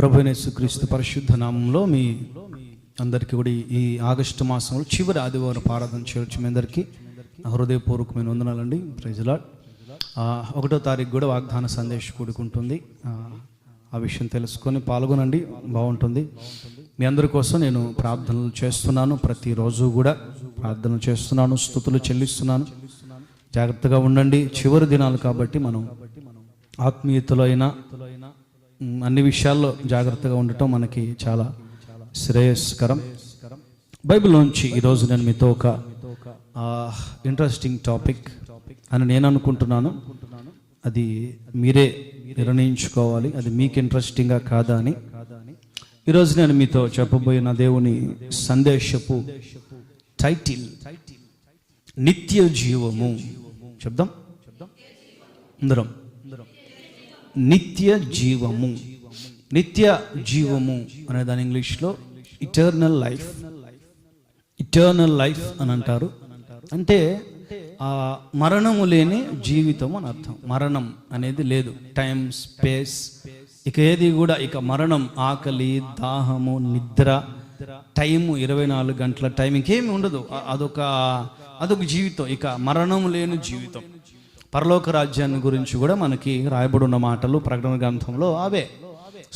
ప్రభువైన యేసుక్రీస్తు పరిశుద్ధ నామంలో మీ అందరికీ కూడా ఈ ఆగస్టు మాసంలో చివరి ఆదివారం ఆరాధన చేయవచ్చు. మీ అందరికీ హృదయపూర్వకమైన వందనాలండి. Praise lord. 1వ తారీఖు కూడా వాగ్దాన సందేశం కూడుకుంటుంది. ఆ విషయం తెలుసుకొని పాల్గొనండి, బాగుంటుంది. మీ అందరి కోసం నేను ప్రార్థనలు చేస్తున్నాను. ప్రతిరోజు కూడా ప్రార్థనలు చేస్తున్నాను, స్తుతులు చెల్లిస్తున్నాను. జాగ్రత్తగా ఉండండి. చివరి దినాలు కాబట్టి మనం ఆత్మీయతలో అయినా అన్ని విషయాల్లో జాగ్రత్తగా ఉండటం మనకి చాలా శ్రేయస్కరం. బైబిల్లోంచి ఈరోజు నేను మీతో ఒక ఇంట్రెస్టింగ్ టాపిక్ అని నేను అనుకుంటున్నాను. అది మీరే నిర్ణయించుకోవాలి, అది మీకు ఇంట్రెస్టింగా కాదా అని. ఈరోజు నేను మీతో చెప్పబోయిన దేవుని సందేశపు టైటిల్ నిత్య జీవము. చెప్దాం అందరం. నిత్య జీవము. నిత్య జీవము అనే దాని ఇంగ్లీష్లో ఇటర్నల్ లైఫ్, ఇటర్నల్ లైఫ్ అని అంటారు. అంటే మరణము లేని జీవితం అని అర్థం. మరణం అనేది లేదు, టైం, స్పేస్, ఇక ఏది కూడా, ఇక మరణం, ఆకలి, దాహము, నిద్ర, టైము, 24 గంటల టైం, ఇంకేమి ఉండదు. అదొక జీవితం. ఇక మరణం లేని జీవితం. పరలోక రాజ్యాన్ని గురించి కూడా మనకి రాయబడి ఉన్న మాటలు ప్రకటన గ్రంథంలో అవే.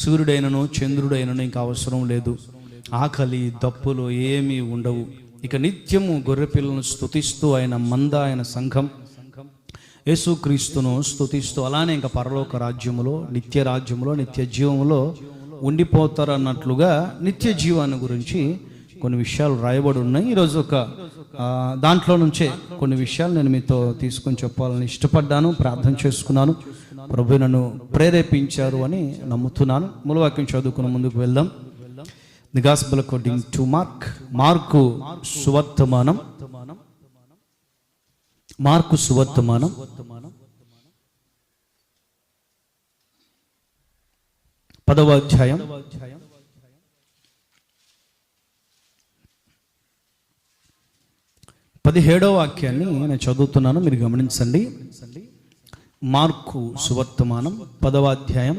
సూర్యుడైనను చంద్రుడైనను ఇంకా అవసరం లేదు, ఆకలి దప్పులు ఏమీ ఉండవు. ఇక నిత్యము గొర్రెపిల్లను స్తుతిస్తూ ఆయన మంద, ఆయన సంఘం యేసుక్రీస్తును స్తుతిస్తూ అలానే ఇంకా పరలోక రాజ్యములో, నిత్య రాజ్యములో, నిత్య జీవములో ఉండిపోతారన్నట్లుగా నిత్య జీవాన్ని గురించి కొన్ని విషయాలు రాయబడి ఉన్నాయి. ఈరోజు ఒక దాంట్లో నుంచే కొన్ని విషయాలు నేను మీతో తీసుకొని చెప్పాలని ఇష్టపడ్డాను, ప్రార్థన చేసుకున్నాను. ప్రభు నన్ను ప్రేరేపించారు అని నమ్ముతున్నాను. మూలవాక్యం చదువుకుని ముందుకు వెళ్దాం. The Gospel according to Mark. Mark సువర్తమానం 10వ అధ్యాయం 17వ వాక్యాన్ని నేను చదువుతున్నాను, మీరు గమనించండి. మార్కు సువర్తమానం 10వ అధ్యాయం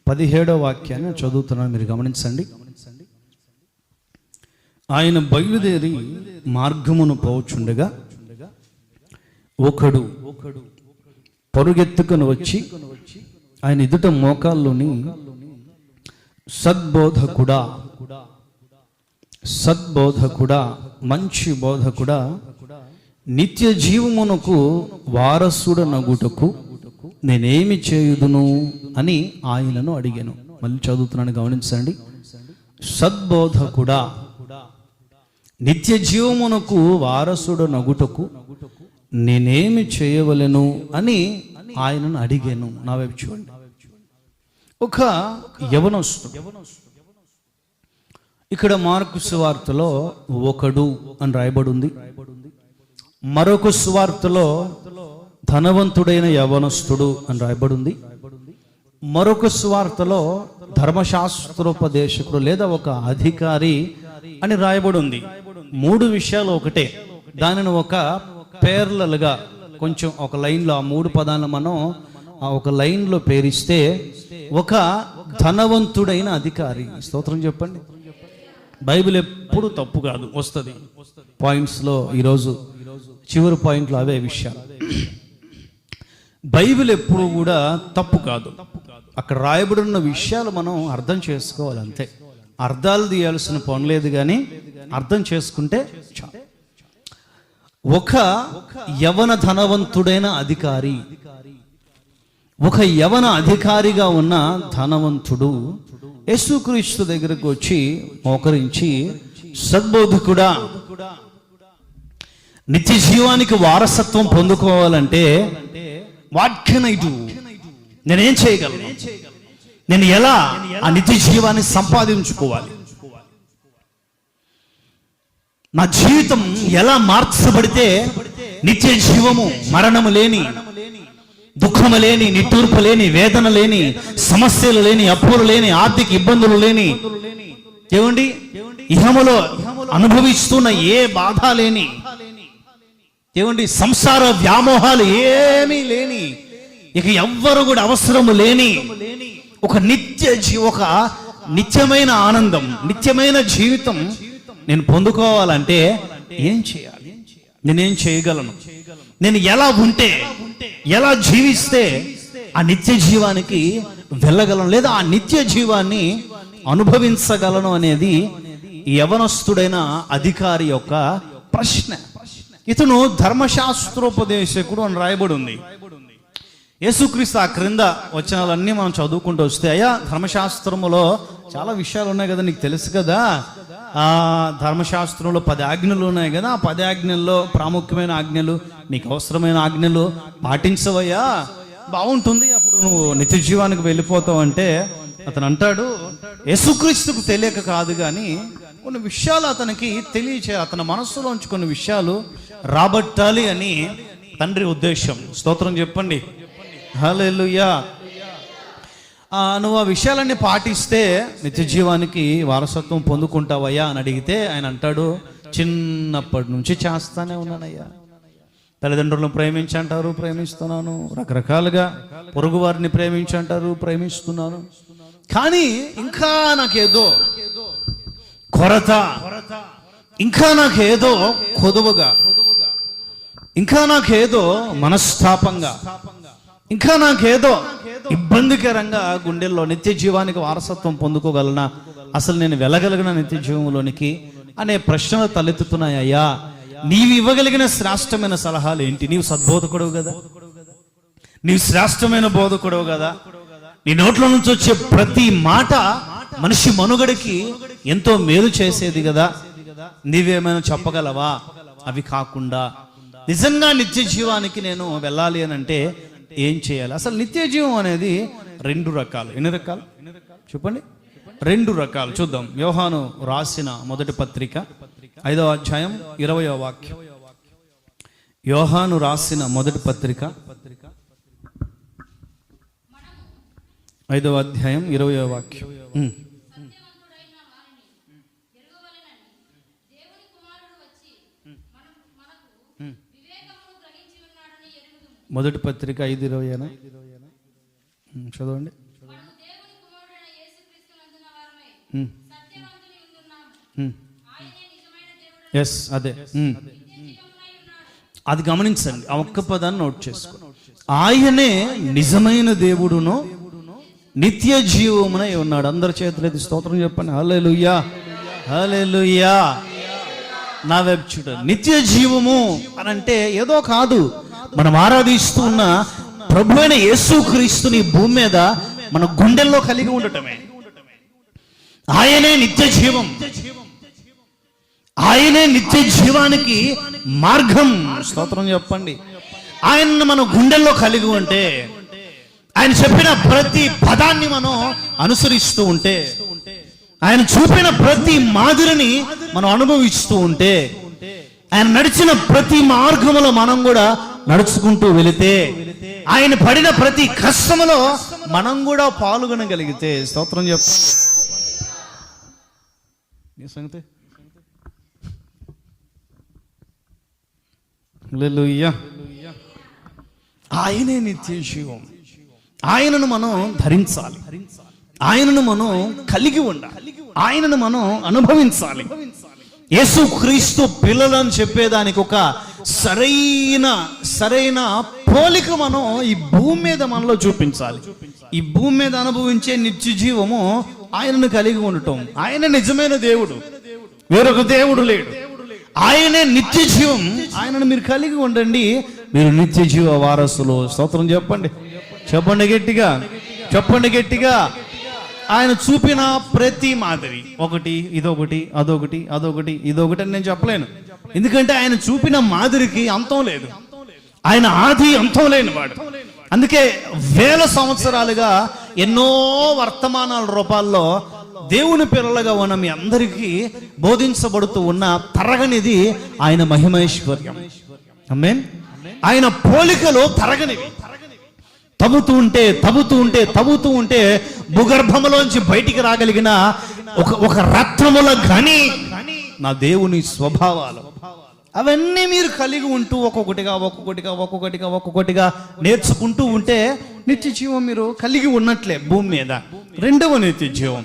17వ వాక్యాన్ని నేను చదువుతున్నాను, మీరు గమనించండి. ఆయన బయలుదేరి మార్గమును పోచుండగా ఒకడు పరుగెత్తుకుని వచ్చి ఆయన ఎదుట మోకాల్లోని సద్బోధకుడా, మంచి బోధకుడా, నిత్య జీవమునకు వారసుడనగుటకు నేనేమి చేయుదును అని ఆయనను అడిగాను. మళ్ళీ చదువుతున్నాను, గమనించండి. సద్బోధకుడా, నిత్య జీవమునకు వారసుడనగుటకు నేనేమి చేయవలెను అని ఆయనను అడిగాను. నా వైపు చూడండి. ఒక యవనస్తుడు. ఇక్కడ మార్కు సువార్తలో ఒకడు అని రాయబడి ఉంది. మరొక సువార్తలో ధనవంతుడైన యవనస్తుడు అని రాయబడి ఉంది. మరొక సువార్తలో ధర్మశాస్త్రోపదేశకుడు లేదా ఒక అధికారి అని రాయబడి ఉంది. 3 విషయాలు ఒకటే. దానిని ఒక పేర్లలుగా కొంచెం ఒక లైన్లో ఆ 3 పదాలను మనం ఒక లైన్లో పేరిస్తే ఒక ధనవంతుడైన అధికారి. స్తోత్రం చెప్పండి. బైబిల్ ఎప్పుడు తప్పు కాదు, వస్తుంది పాయింట్స్లో. ఈరోజు చివరి పాయింట్లో అవే విషయాలు. బైబిల్ ఎప్పుడు కూడా తప్పు కాదు. అక్కడ రాయబడి ఉన్న విషయాలు మనం అర్థం చేసుకోవాలి, అంతే. అర్థాలు తీయాల్సిన పని లేదు, కానీ అర్థం చేసుకుంటే చాలు. ఒక యవన ధనవంతుడైన అధికారి, ఒక యవన అధికారిగా ఉన్న ధనవంతుడు యేసుక్రీస్తు దగ్గరకు వచ్చి మోకరించి, సద్బోధకుడా, నిత్య జీవానికి వారసత్వం పొందుకోవాలంటే వాట్ కెన్ ఐ డూ? నేనేం చేయగలను? నేను ఎలా ఆ నిత్య జీవాన్ని సంపాదించుకోవాలి? నా జీవితం ఎలా మార్చబడితే నిత్య జీవము, మరణము లేని, దుఃఖము లేని, నిట్టూర్పు లేని, వేదన లేని, సమస్యలు లేని, అప్పులు లేని, ఆర్థిక ఇబ్బందులు లేని, ఏమండి ఇహములో అనుభవిస్తున్న ఏ బాధ లేని, ఏమండి సంసార వ్యామోహాలు ఏమీ లేని, ఇక ఎవ్వరు కూడా అవసరము లేని ఒక నిత్యమైన ఆనందం, నిత్యమైన జీవితం నేను పొందుకోవాలంటే ఏం చేయాలి? నేనేం చేయగలను? నేను ఎలా ఉంటే, ఎలా జీవిస్తే ఆ నిత్య జీవానికి వెళ్ళగలను, లేదా ఆ నిత్య జీవాన్ని అనుభవించగలను అనేది యవనస్తుడైన అధికారి యొక్క ప్రశ్న. ఇతను ధర్మశాస్త్రోపదేశకుడు అని రాయబడి ఉంది. యేసుక్రీస్తు ఆ క్రింద వచనాలన్నీ మనం చదువుకుంటూ వస్తే, అయ్యా ధర్మశాస్త్రములో చాలా విషయాలు ఉన్నాయి కదా, నీకు తెలుసు కదా, ఆ ధర్మశాస్త్రంలో 10 ఆజ్ఞలు ఉన్నాయి కదా, ఆ 10 ఆజ్ఞల్లో ప్రాముఖ్యమైన ఆజ్ఞలు, నీకు అవసరమైన ఆజ్ఞలు పాటించవయ్యా, బాగుంటుంది, అప్పుడు నువ్వు నిత్య జీవానికి వెళ్ళిపోతావు అంటే, అతను అంటాడు, యేసుక్రీస్తుకు తెలియక కాదు కానీ కొన్ని విషయాలు అతనికి అతని మనస్సులోంచి కొన్ని విషయాలు రాబట్టాలి అని తండ్రి ఉద్దేశం. స్తోత్రం చెప్పండి, హల్లెలూయా. నువ్వు ఆ విషయాలన్నీ పాటిస్తే నిత్య జీవానికి వారసత్వం పొందుకుంటావయ్యా అని అడిగితే ఆయన అంటాడు, చిన్నప్పటి నుంచి చేస్తానే ఉన్నానయ్యా. తల్లిదండ్రులను ప్రేమించంటారు, ప్రేమిస్తున్నాను, రకరకాలుగా పొరుగు వారిని ప్రేమించంటారు, ప్రేమిస్తున్నాను, కానీ ఇంకా నాకేదో కొరత, ఇంకా నాకేదో కొదువగా, ఇంకా నాకేదో మనస్తాపంగా, ఇంకా నాకేదో ఇబ్బందికరంగా గుండెల్లో నిత్య జీవానికి వారసత్వం పొందుకోగలనా, అసలు నేను వెళ్ళగలిగిన నిత్య జీవంలోనికి అనే ప్రశ్నలు తలెత్తుతున్నాయ్యా. నీవు ఇవ్వగలిగిన శ్రేష్టమైన సలహాలు ఏంటి? నీవు సద్బోధకుడవు కదా, నీవు శ్రేష్టమైన బోధకుడవు కదా, నీ నోట్ల నుంచి వచ్చే ప్రతి మాట మనిషి మనుగడకి ఎంతో మేలు చేసేది కదా, నీవేమైనా చెప్పగలవా? అవి కాకుండా నిజంగా నిత్య జీవానికి నేను వెళ్ళాలి అని అంటే ఏం చేయాలి? అసలు నిత్య జీవం అనేది 2 రకాలు. ఎన్ని రకాలు చెప్పండి? 2 రకాలు. చూద్దాం. యోహాను రాసిన మొదటి పత్రిక 5వ అధ్యాయం 20వ వాక్యం. యోహాను రాసిన మొదటి పత్రిక 5వ అధ్యాయం 20వ వాక్యం. మొదటి పత్రిక 5:20 చదవండి. ఎస్, అదే, అది గమనించండి. ఆ ఒక్క పదాన్ని నోట్ చేసుకో. ఆయనే నిజమైన దేవుడును నిత్య జీవమునై ఉన్నాడు. అందరి చేతులైతే స్తోత్రం చెప్పండి. హల్లెలూయా, హల్లెలూయా. నా వైపు చూడండి. నిత్య జీవము అని అంటే ఏదో కాదు, మనం ఆరాధిస్తూ ఉన్న ప్రభు అయిన యేసుక్రీస్తుని భూమి మీద మన గుండెల్లో కలిగి ఉండటమే. ఆయనే నిత్య జీవం, ఆయనే నిత్య జీవానికి మార్గం. స్తోత్రం చెప్పండి. ఆయనను మన గుండెల్లో కలిగి ఉంటే, ఆయన చెప్పిన ప్రతి పదాన్ని మనం అనుసరిస్తూ ఉంటే, ఆయన చూపిన ప్రతి మాదిరిని మనం అనుభవిస్తూ ఉంటే, ఆయన నడిచిన ప్రతి మార్గములో మనం కూడా నడుచుకుంటూ వెళితే, ఆయన పడిన ప్రతి కష్టములో మనం కూడా పాల్గొనగలిగితే, స్తోత్రం చెప్పండి. సంగతి హల్లెలూయా. ఆయనే నిత్య జీవం. ఆయనను మనం ధరించాలి, ఆయనను మనం కలిగి ఉండాలి, ఆయనను మనం అనుభవించాలి. యేసుక్రీస్తు పిల్లలని చెప్పేదానికి ఒక సరైన పోలిక మనం ఈ భూమి మీద మనలో చూపించాలి. ఈ భూమి మీద అనుభవించే నిత్య జీవము ఆయనను కలిగి ఉండటం. ఆయన నిజమైన దేవుడు, వేరొక దేవుడు లేడు. ఆయనే నిత్య జీవం. ఆయనను మీరు కలిగి ఉండండి, మీరు నిత్య జీవ వారసులు. స్తోత్రం చెప్పండి, చెప్పండి గట్టిగా, చెప్పండి గట్టిగా. ఆయన చూపిన ప్రతి మాదిరి, ఒకటి ఇదొకటి అదొకటి అదొకటి ఇదొకటి అని నేను చెప్పలేను. ఎందుకంటే ఆయన చూపిన మాదిరికి అంతం లేదు. ఆయన ఆది అంతం లేనివాడు. అందుకే 1000 సంవత్సరాలుగా ఎన్నో వర్తమానాల రూపాల్లో దేవుని పిల్లలుగా ఉన్న మీ అందరికీ బోధించబడుతూ ఉన్న తరగనిది ఆయన మహిమైశ్వర్యం. ఆమేన్. ఆయన పోలికలు తరగనివి. తవ్వుతూ ఉంటే భూగర్భంలోంచి బయటికి రాగలిగిన ఒక రత్నముల గని నా దేవుని స్వభావాలు, అవన్నీ మీరు కలిగి ఉంటూ ఒక్కొక్కటిగా నేర్చుకుంటూ ఉంటే నిత్య జీవం మీరు కలిగి ఉన్నట్లే భూమి మీద. రెండవ నిత్య జీవం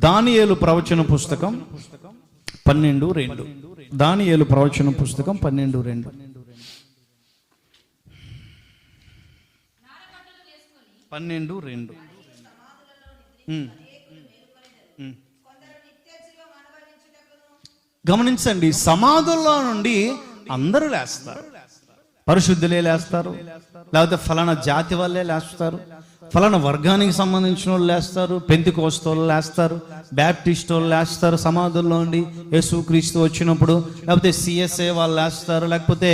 దానియేలు ప్రవచన పుస్తకం 12:2. దానియేలు ప్రవచన పుస్తకం 12:2. 12:2. గమనించండి, సమాధుల్లో నుండి అందరూ లేస్తారు. పరిశుద్ధులే లేస్తారు, లేకపోతే ఫలానా జాతి వాళ్ళే లేస్తారు, ఫలానా వర్గానికి సంబంధించిన వాళ్ళు లేస్తారు, పెంతెకోస్తోళ్ళు లేస్తారు, బ్యాప్టిస్ట్ వాళ్ళు లేస్తారు సమాధుల్లో నుండి యేసుక్రీస్తు వచ్చినప్పుడు, లేకపోతే సిఎస్ఏ వాళ్ళు లేస్తారు, లేకపోతే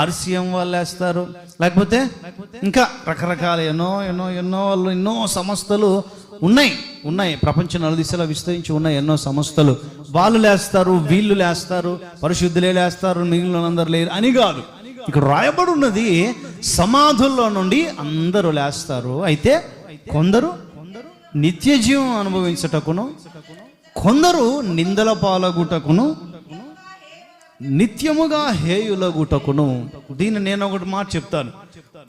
ఆర్సిఎం వాళ్ళు లేస్తారు, లేకపోతే ఇంకా రకరకాల ఎన్నో సంస్థలు ఉన్నాయి ప్రపంచ నలుదిశలో విస్తరించి ఉన్నాయి ఎన్నో సంస్థలు. వాళ్ళు లేస్తారు, వీళ్ళు లేస్తారు, పరిశుద్ధులే లేస్తారు, మిగిలిన అందరూ లేరు అని కాదు. ఇక్కడ రాయబడి ఉన్నది సమాధుల్లో నుండి అందరూ లేస్తారు. అయితే కొందరు నిత్య జీవం అనుభవించటకును, కొందరు నిందల పాలగుటకును, నిత్యముగా హేయులగుటకును. దీన్ని నేను ఒకటి మాట చెప్తాను.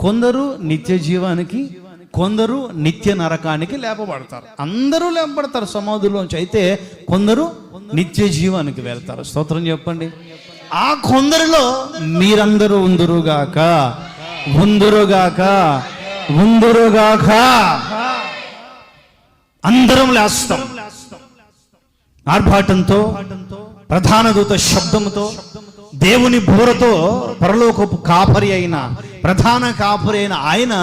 కొందరు నిత్య జీవానికి, కొందరు నిత్య నరకానికి లేపబడతారు. అందరూ లేపబడతారు సమాధుల్లోంచి. అయితే కొందరు నిత్య జీవానికి వెళ్తారు. స్తోత్రం చెప్పండి. ఆ కొందరిలో మీరందరూ ఉందురుగాక. అందరం లేస్తాం ఆర్భాటంతో, ప్రధాన దూత శబ్దంతో, దేవుని బూరతో. పరలోకపు కాపరి అయిన, ప్రధాన కాపరి అయిన ఆయన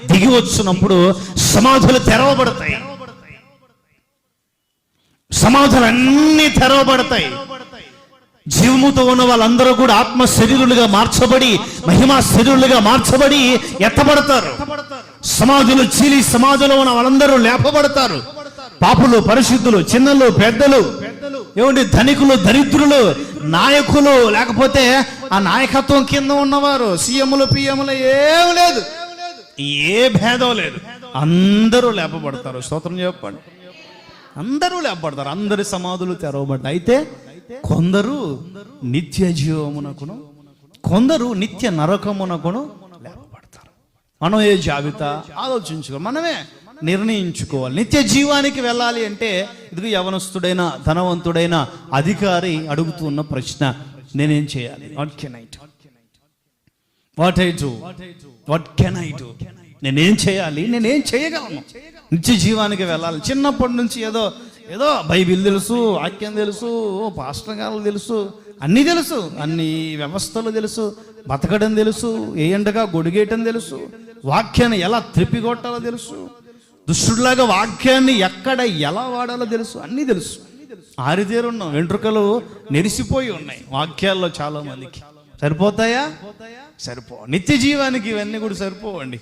దిగి వచ్చినప్పుడు సమాధులు తెరవబడతాయి. సమాధులన్నీ తెరవబడతాయి. జీవముతో ఉన్న వాళ్ళందరూ కూడా ఆత్మ శరీరులుగా మార్చబడి, మహిమా శరీరులుగా మార్చబడి ఎత్తబడతారు. సమాధులు చీలి సమాధులో ఉన్న వాళ్ళందరూ లేపబడతారు. పాపులు, పరిశుద్ధులు, చిన్నలు, పెద్దలు, ధనికులు, దరిద్రులు, నాయకులు, లేకపోతే ఆ నాయకత్వం కింద ఉన్నవారు, సీఎంలు, పిఎంలు, ఏం లేదు, ఏ భేదం లేదు, అందరూ లేపబడతారు. స్తోత్రం చెప్పండి. అందరూ లేపబడతారు. అందరి సమాధులు తెరవబడతాయి. అయితే కొందరు నిత్య జీవమునకును, కొందరు నిత్య నరకమునకును లేపబడతారు. మనం ఏ జాబితా ఆలోచించుకోవాలి, మనమే నిర్ణయించుకోవాలి. నిత్య జీవానికి వెళ్ళాలి అంటే ఇది యవనస్తుడైన, ధనవంతుడైన అధికారి అడుగుతున్న ప్రశ్న, నేనేం చేయాలి? What can I do? నేనేం చేయాలి? నేనేం చేయగలను? నిత్య జీవానికి వెళ్ళాలి. చిన్నప్పటి నుంచి ఏదో బైబిల్ తెలుసు, వాక్యం తెలుసు, పాస్టర్ గారు తెలుసు, అన్నీ తెలుసు, అన్ని వ్యవస్థలు తెలుసు, బతకడం తెలుసు, ఏ ఎండగా గొడిగేయటం తెలుసు, వాక్యాన్ని ఎలా త్రిప్పికొట్టాలో తెలుసు, దుష్టుడిలాగా వాక్యాన్ని ఎక్కడ ఎలా వాడాలో తెలుసు, అన్నీ తెలుసు. ఆరితేరున్నాం, వెంట్రుకలు నెరిసిపోయి ఉన్నాయి వాక్యాల్లో చాలా మందికి. సరిపోతాయా? నిత్య జీవానికి ఇవన్నీ కూడా సరిపోవండి.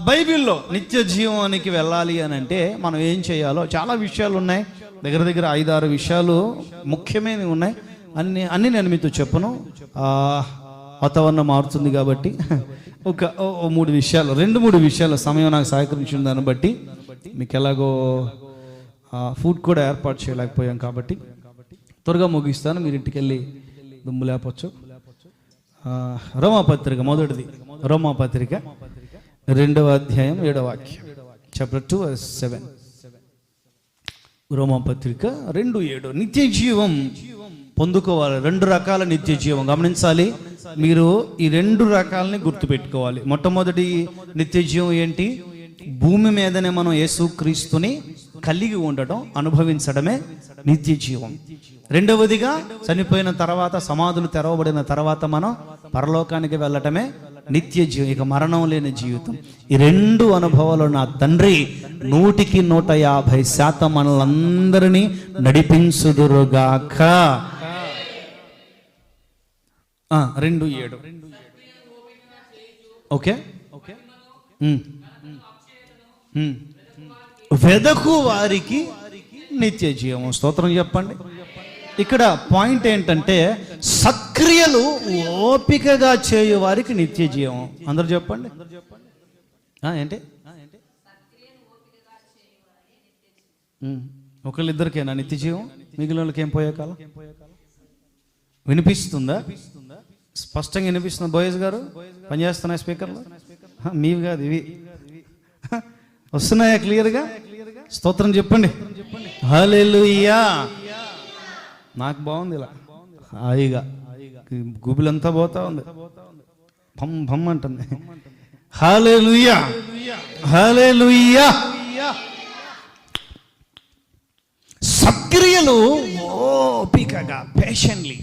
బైబిల్లో నిత్య జీవానికి వెళ్ళాలి అని అంటే మనం ఏం చేయాలో చాలా విషయాలు ఉన్నాయి. దగ్గర 5-6 విషయాలు ముఖ్యమైనవి ఉన్నాయి. అన్నీ నేను మీతో చెప్పను, వాతావరణం మారుతుంది కాబట్టి ఒక 3 విషయాలు, 2-3 విషయాలు సమయం నాకు సహకరించిన దాన్ని బట్టి మీకు ఎలాగో ఫుడ్ కూడా ఏర్పాటు చేయలేకపోయాం కాబట్టి త్వరగా ముగిస్తాను. మీరు ఇంటికి వెళ్ళి దుమ్ము లేపచ్చు. రోమాపత్రిక మొదటిది, రోమాపత్రిక 2వ అధ్యాయం 7వ వాక్యం, చాప్టర్ 2:7. రోమాపత్రిక 2:7. నిత్య జీవం పొందుకోవాలి. 2 రకాల నిత్య జీవం గమనించాలి. మీరు ఈ 2 రకాలని గుర్తుపెట్టుకోవాలి. మొట్టమొదటి నిత్య జీవం ఏంటి? భూమి మీదనే మనం యేసుక్రీస్తుని కలిగి ఉండటం, అనుభవించడమే నిత్య జీవం. రెండవదిగా చనిపోయిన తర్వాత, సమాధులు తెరవబడిన తర్వాత మనం పరలోకానికి వెళ్ళటమే నిత్య జీవం, ఇక మరణం లేని జీవితం. ఈ 2 అనుభవాలు నా తండ్రి 100% మనలందరినీ నడిపించుదురుగాక. 2:7. ఓకే. వెదకు వారికి నిత్య జీవం. స్తోత్రం చెప్పండి. ఇక్కడ పాయింట్ ఏంటంటే సక్రియలు ఓపికగా చేయు వారికి నిత్య జీవం. అందరూ చెప్పండి. ఏంటి? ఒకళ్ళిద్దరికేనా నిత్య జీవం? మిగిలిన వాళ్ళకి ఏం పోయే కాలం? వినిపిస్తుందా? స్పష్టంగా వినిపిస్తుందా? బోయస్ గారు పనిచేస్తున్నాయి స్పీకర్లు? మీవి కాదు, ఇవి వస్తున్నాయా క్లియర్గా? స్తోత్రం చెప్పండి. హల్లెలూయా. నాకు బాగుంది ఇలా హాయిగా, గుబులంతా పోతా ఉంది, భం భం అంటుంది. హల్లెలూయా, హల్లెలూయా. సత్క్రియలు ఓపికగా, పేషెంట్లీ.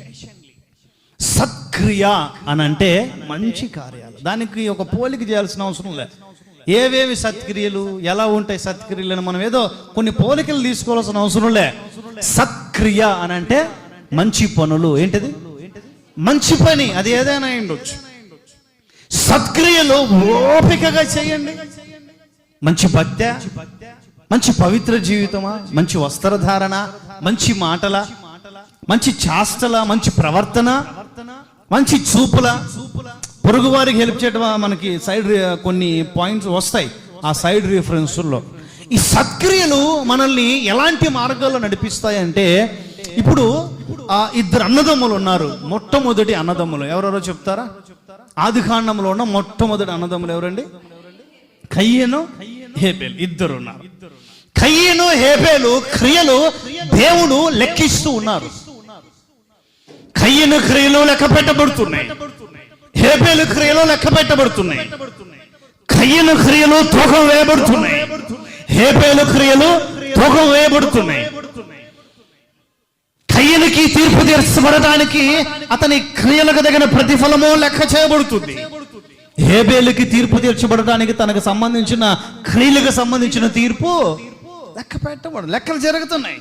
సత్క్రియ అని అంటే మంచి కార్యాలు. దానికి ఒక పోలిక చేయాల్సిన అవసరం లేదు. ఏవేవి సత్క్రియలు, ఎలా ఉంటాయి సత్క్రియలు అని మనం ఏదో కొన్ని పోలికలు తీసుకోవాల్సిన అవసరం లే. సత్క్రియ అని అంటే మంచి పనులు. ఏంటిది? మంచి పని, అది ఏదైనా ఉండొచ్చు. సత్క్రియలు ఓపికగా చేయండి. మంచి భక్తి, మంచి పవిత్ర జీవితమా, మంచి వస్త్రధారణ, మంచి మాటల, మంచి చాష్టల, మంచి ప్రవర్తన, మంచి చూపుల, పొరుగు వారికి హెల్ప్ చేయడం. మనకి సైడ్ కొన్ని పాయింట్స్ వస్తాయి ఆ సైడ్ రిఫరెన్స్లో. ఈ సత్క్రియలు మనల్ని ఎలాంటి మార్గాల్లో నడిపిస్తాయంటే, ఇప్పుడు ఇద్దరు అన్నదమ్ములు ఉన్నారు. మొట్టమొదటి అన్నదమ్ములు ఎవరెవరో చెప్తారా? ఆదికాండంలో ఉన్న మొట్టమొదటి అన్నదమ్ములు ఎవరండి? కయ్యను, హేబేలు. ఇద్దరు ఉన్నారు. కయ్యను, హేబేలు క్రియలు దేవుడు లెక్కిస్తూ ఉన్నారు. కయ్యను క్రియలు లెక్క పెట్టబడుతున్నాయి, హేబేలు క్రియలు లెక్క పెట్టబడుతున్నాయి. కయ్యను క్రియలు తూకం వేయబడుతున్నాయి, హేబేలు క్రియలు తూకం వేయబడుతున్నాయి. కయ్యనుకి తీర్పు తీర్చబడటానికి అతని క్రియలకు తగిన ప్రతిఫలము లెక్క చేయబడుతుంది. హేబేలుకి తీర్పు తీర్చబడటానికి తనకు సంబంధించిన క్రియలకు సంబంధించిన తీర్పు లెక్క పెట్టబడు, లెక్కలు జరుగుతున్నాయి.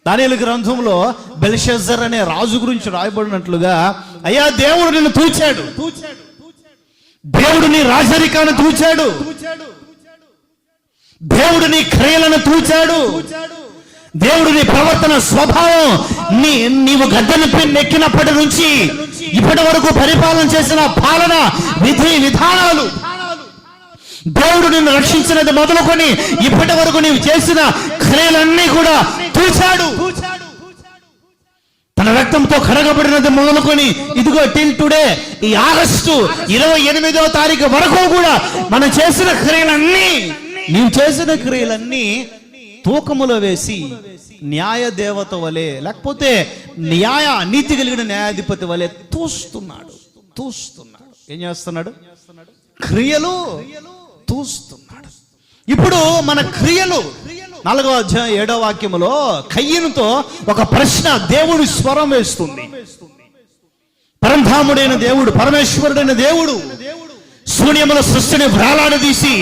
దానియేలు గ్రంథంలో బెల్షెజర్ అనే రాజు గురించి రాయబడినట్లుగా, అయ్యా దేవుడు నిన్ను తూచాడు, దేవుడు నీ రాజరికాన్ని తూచాడు, దేవుడు నీ క్రియలను తూచాడు, దేవుడు నీ ప్రవర్తన స్వభావం, నీవు గద్దెని నెక్కినప్పటి నుంచి ఇప్పటి వరకు పరిపాలన చేసిన పాలన విధి విధానాలు, దేవుడు నిన్ను రక్షించినది మొదలుకొని ఇప్పటి వరకు నీవు చేసిన క్రియలన్నీ కూడా తూచాడు. తన రక్తంతో కడగబడినది మొదలుకొని ఇదిగో టిల్ టుడే, ఈ ఆగస్టు 28వ తారీఖు వరకు కూడా మనం చేసిన క్రియలన్నీ, నీవు చేసిన క్రియలన్నీ తూకములో వేసి న్యాయ దేవత వలె, లేకపోతే నీతి కలిగిన న్యాయాధిపతి వలె తూస్తున్నాడు. ఏం చేస్తున్నాడు? క్రియలు తూస్తున్నాడు. ఇప్పుడు మన క్రియలు 4వ అధ్యాయం 7వ వాక్యములో కయ్యనుతో ఒక ప్రశ్న దేవుడు స్వరం వేస్తుంది. పరంధాముడైన దేవుడు, పరమేశ్వరుడైన దేవుడు శూన్యముల సృష్టిని వ్రాలాడదీసి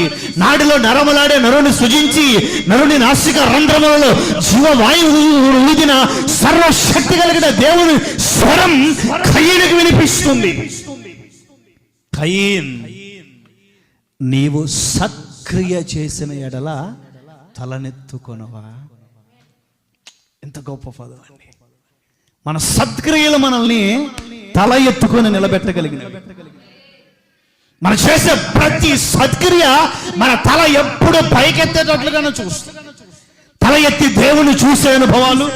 నాడిలో నరములాడే నరుని సృజించి నరుని నాసిక రంధ్రములలో జీవవాయువు ఊదిన సర్వశక్తి కలిగిన దేవుని స్వరం కయ్యనుకు వినిపిస్తుంది. కయ్యన్, నీవు సత్క్రియ చేసిన ఎడల తలనెత్తుకొనవా. ఎంత గొప్ప పదం అండి. మన సత్క్రియలు మనల్ని తల ఎత్తుకొని నిలబెట్టగలిగినవి. మనం చేసే ప్రతి సత్క్రియ మన తల ఎప్పుడు పైకెత్తేటట్లుగానే చూస్తుంది. తల ఎత్తి దేవుని చూసే అనుభవాలు,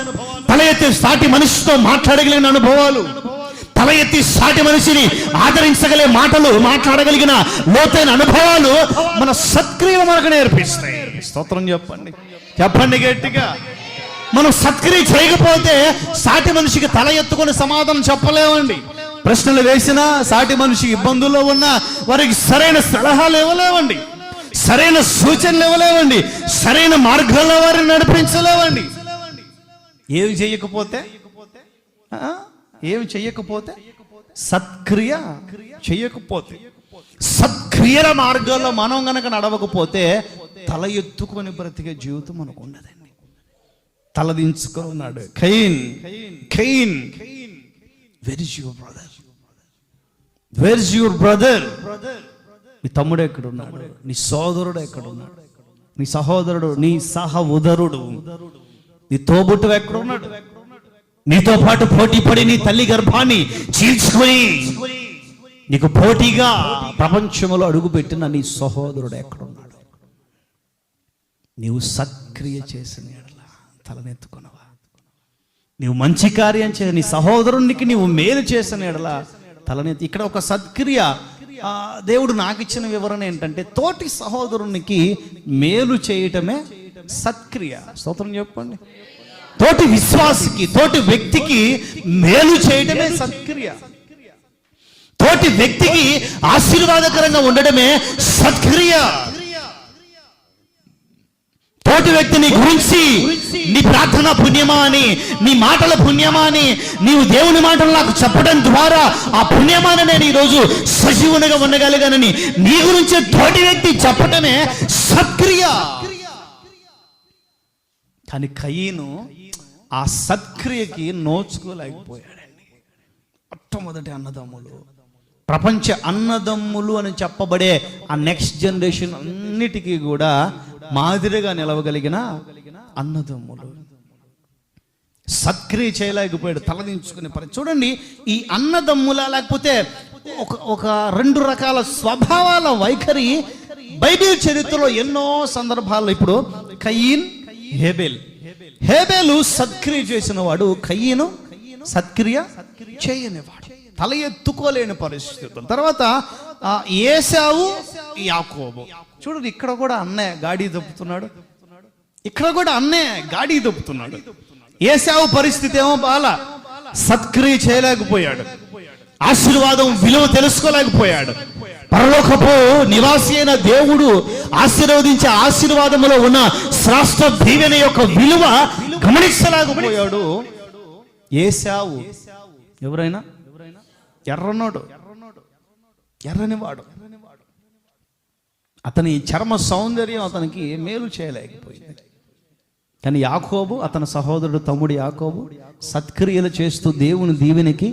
తల ఎత్తి సాటి మనిషితో మాట్లాడగలిగిన అనుభవాలు, తల ఎత్తి సాటి మనిషిని ఆదరించగలిగే మాటలు మాట్లాడగలిగిన లోతైన అనుభవాలు మన సత్క్రియలు మనకు నేర్పిస్తాయి. స్తోత్రం చెప్పండి, చెప్పండి గట్టిగా. మనం సత్క్రియ చేయకపోతే సాటి మనిషికి తల ఎత్తుకొని సమాధానం చెప్పలేమండి. ప్రశ్నలు వేసినా, సాటి మనిషి ఇబ్బందుల్లో ఉన్నా వారికి సరైన సలహాలు ఇవ్వలేవండి, సరైన సూచనలు ఇవ్వలేవండి, సరైన మార్గాల్లో వారిని నడిపించలేవండి. ఏమి చెయ్యకపోతే సత్క్రియ చేయకపోతే, సత్క్రియల మార్గాల్లో మనం గనక నడవకపోతే తల ఎత్తుకొని బ్రతికే జీవితం మనకు ఉండదండి. తలదించుకున్నాడు కయీన్. Where is your brother? Where is your brother? నీ తమ్ముడు ఎక్కడున్నాడు? నీ సోదరుడు ఎక్కడున్నాడు? నీ సహోదరుడు, నీ సహ ఉదరుడు, నీ తోబుట్టు ఎక్కడున్నాడు? నీతో పాటు పోటీ పడి నీ తల్లి గర్భాన్ని చీల్చుకొని నీకు పోటీగా ప్రపంచంలో అడుగుపెట్టిన నీ సహోదరుడు ఎక్కడున్నాడు? నీవు సత్క్రియ చేసిన ఎడల తలనెత్తుకున్నావా? నీవు మంచి కార్యం చేయ, నీ సహోదరునికి నీవు మేలు చేసిన ఎడల తలనెత్తి. ఇక్కడ ఒక సత్క్రియ దేవుడు నాకు ఇచ్చిన వివరణ ఏంటంటే, తోటి సహోదరునికి మేలు చేయటమే సత్క్రియ. స్తోత్రం చెప్పండి. తోటి విశ్వాసికి, తోటి వ్యక్తికి మేలు చేయటమే సత్క్రియ. తోటి వ్యక్తికి ఆశీర్వాదకరంగా ఉండడమే సత్క్రియ. తోటి వ్యక్తిని గురించి నీ ప్రార్థన పుణ్యమా అని, నీ మాటల పుణ్యమా అని, నీవు దేవుని మాటలు నాకు చెప్పడం ద్వారా ఆ పుణ్యమాని నేను ఈరోజు సజీవునిగా ఉండగలిగానని నీ గురించి తోటి వ్యక్తి చెప్పటమే సత్క్రియ. కానీ కయీను ఆ సత్క్రియకి నోచుకోలేకపోయాడండి. మొట్టమొదటి అన్నదమ్ములు, ప్రపంచ అన్నదమ్ములు అని చెప్పబడే ఆ నెక్స్ట్ జనరేషన్ అన్నిటికీ కూడా మాదిరిగా నిలవగలిగిన అన్నదమ్ములు సత్క్రియ చేయలేకపోయాడు, తలదించుకునే పని. చూడండి, ఈ అన్నదమ్ముల లేకపోతే ఒక రెండు రకాల స్వభావాల వైఖరి బైబిల్ చరిత్రలో ఎన్నో సందర్భాల్లో. ఇప్పుడు కయీన్, హేబేలు సత్క్రియ చేసిన వాడు, కయీను సత్క్రియ చేయనివాడు, తల ఎత్తుకోలేని పరిస్థితులు. తర్వాత ఏశావు, యాకోబు. చూడండి, ఇక్కడ కూడా అన్నయ్య గాడి దొప్పుతున్నాడు, ఇక్కడ కూడా అన్నయ్య గాడి దొప్పుతున్నాడు. ఏశావు పరిస్థితి ఏమో బాలా, సత్క్రియ చేయలేకపోయాడు, ఆశీర్వాదం విలువ తెలుసుకోలేకపోయాడు. పరలోకపు నివాసి అయిన దేవుడు ఆశీర్వదించే ఆశీర్వాదములో ఉన్న శ్రేష్ఠ దీవెన యొక్క విలువ గమనించలేకపోయాడు. ఏశావు ఎవరైనా ఎర్రనోడు, ఎర్రనివాడు. అతని చర్మ సౌందర్యం అతనికి మేలు చేయలేకపోయింది. కానీ యాకోబు, అతని సహోదరుడు తమ్ముడు యాకోబు సత్క్రియలు చేస్తూ దేవుని దీవెనకి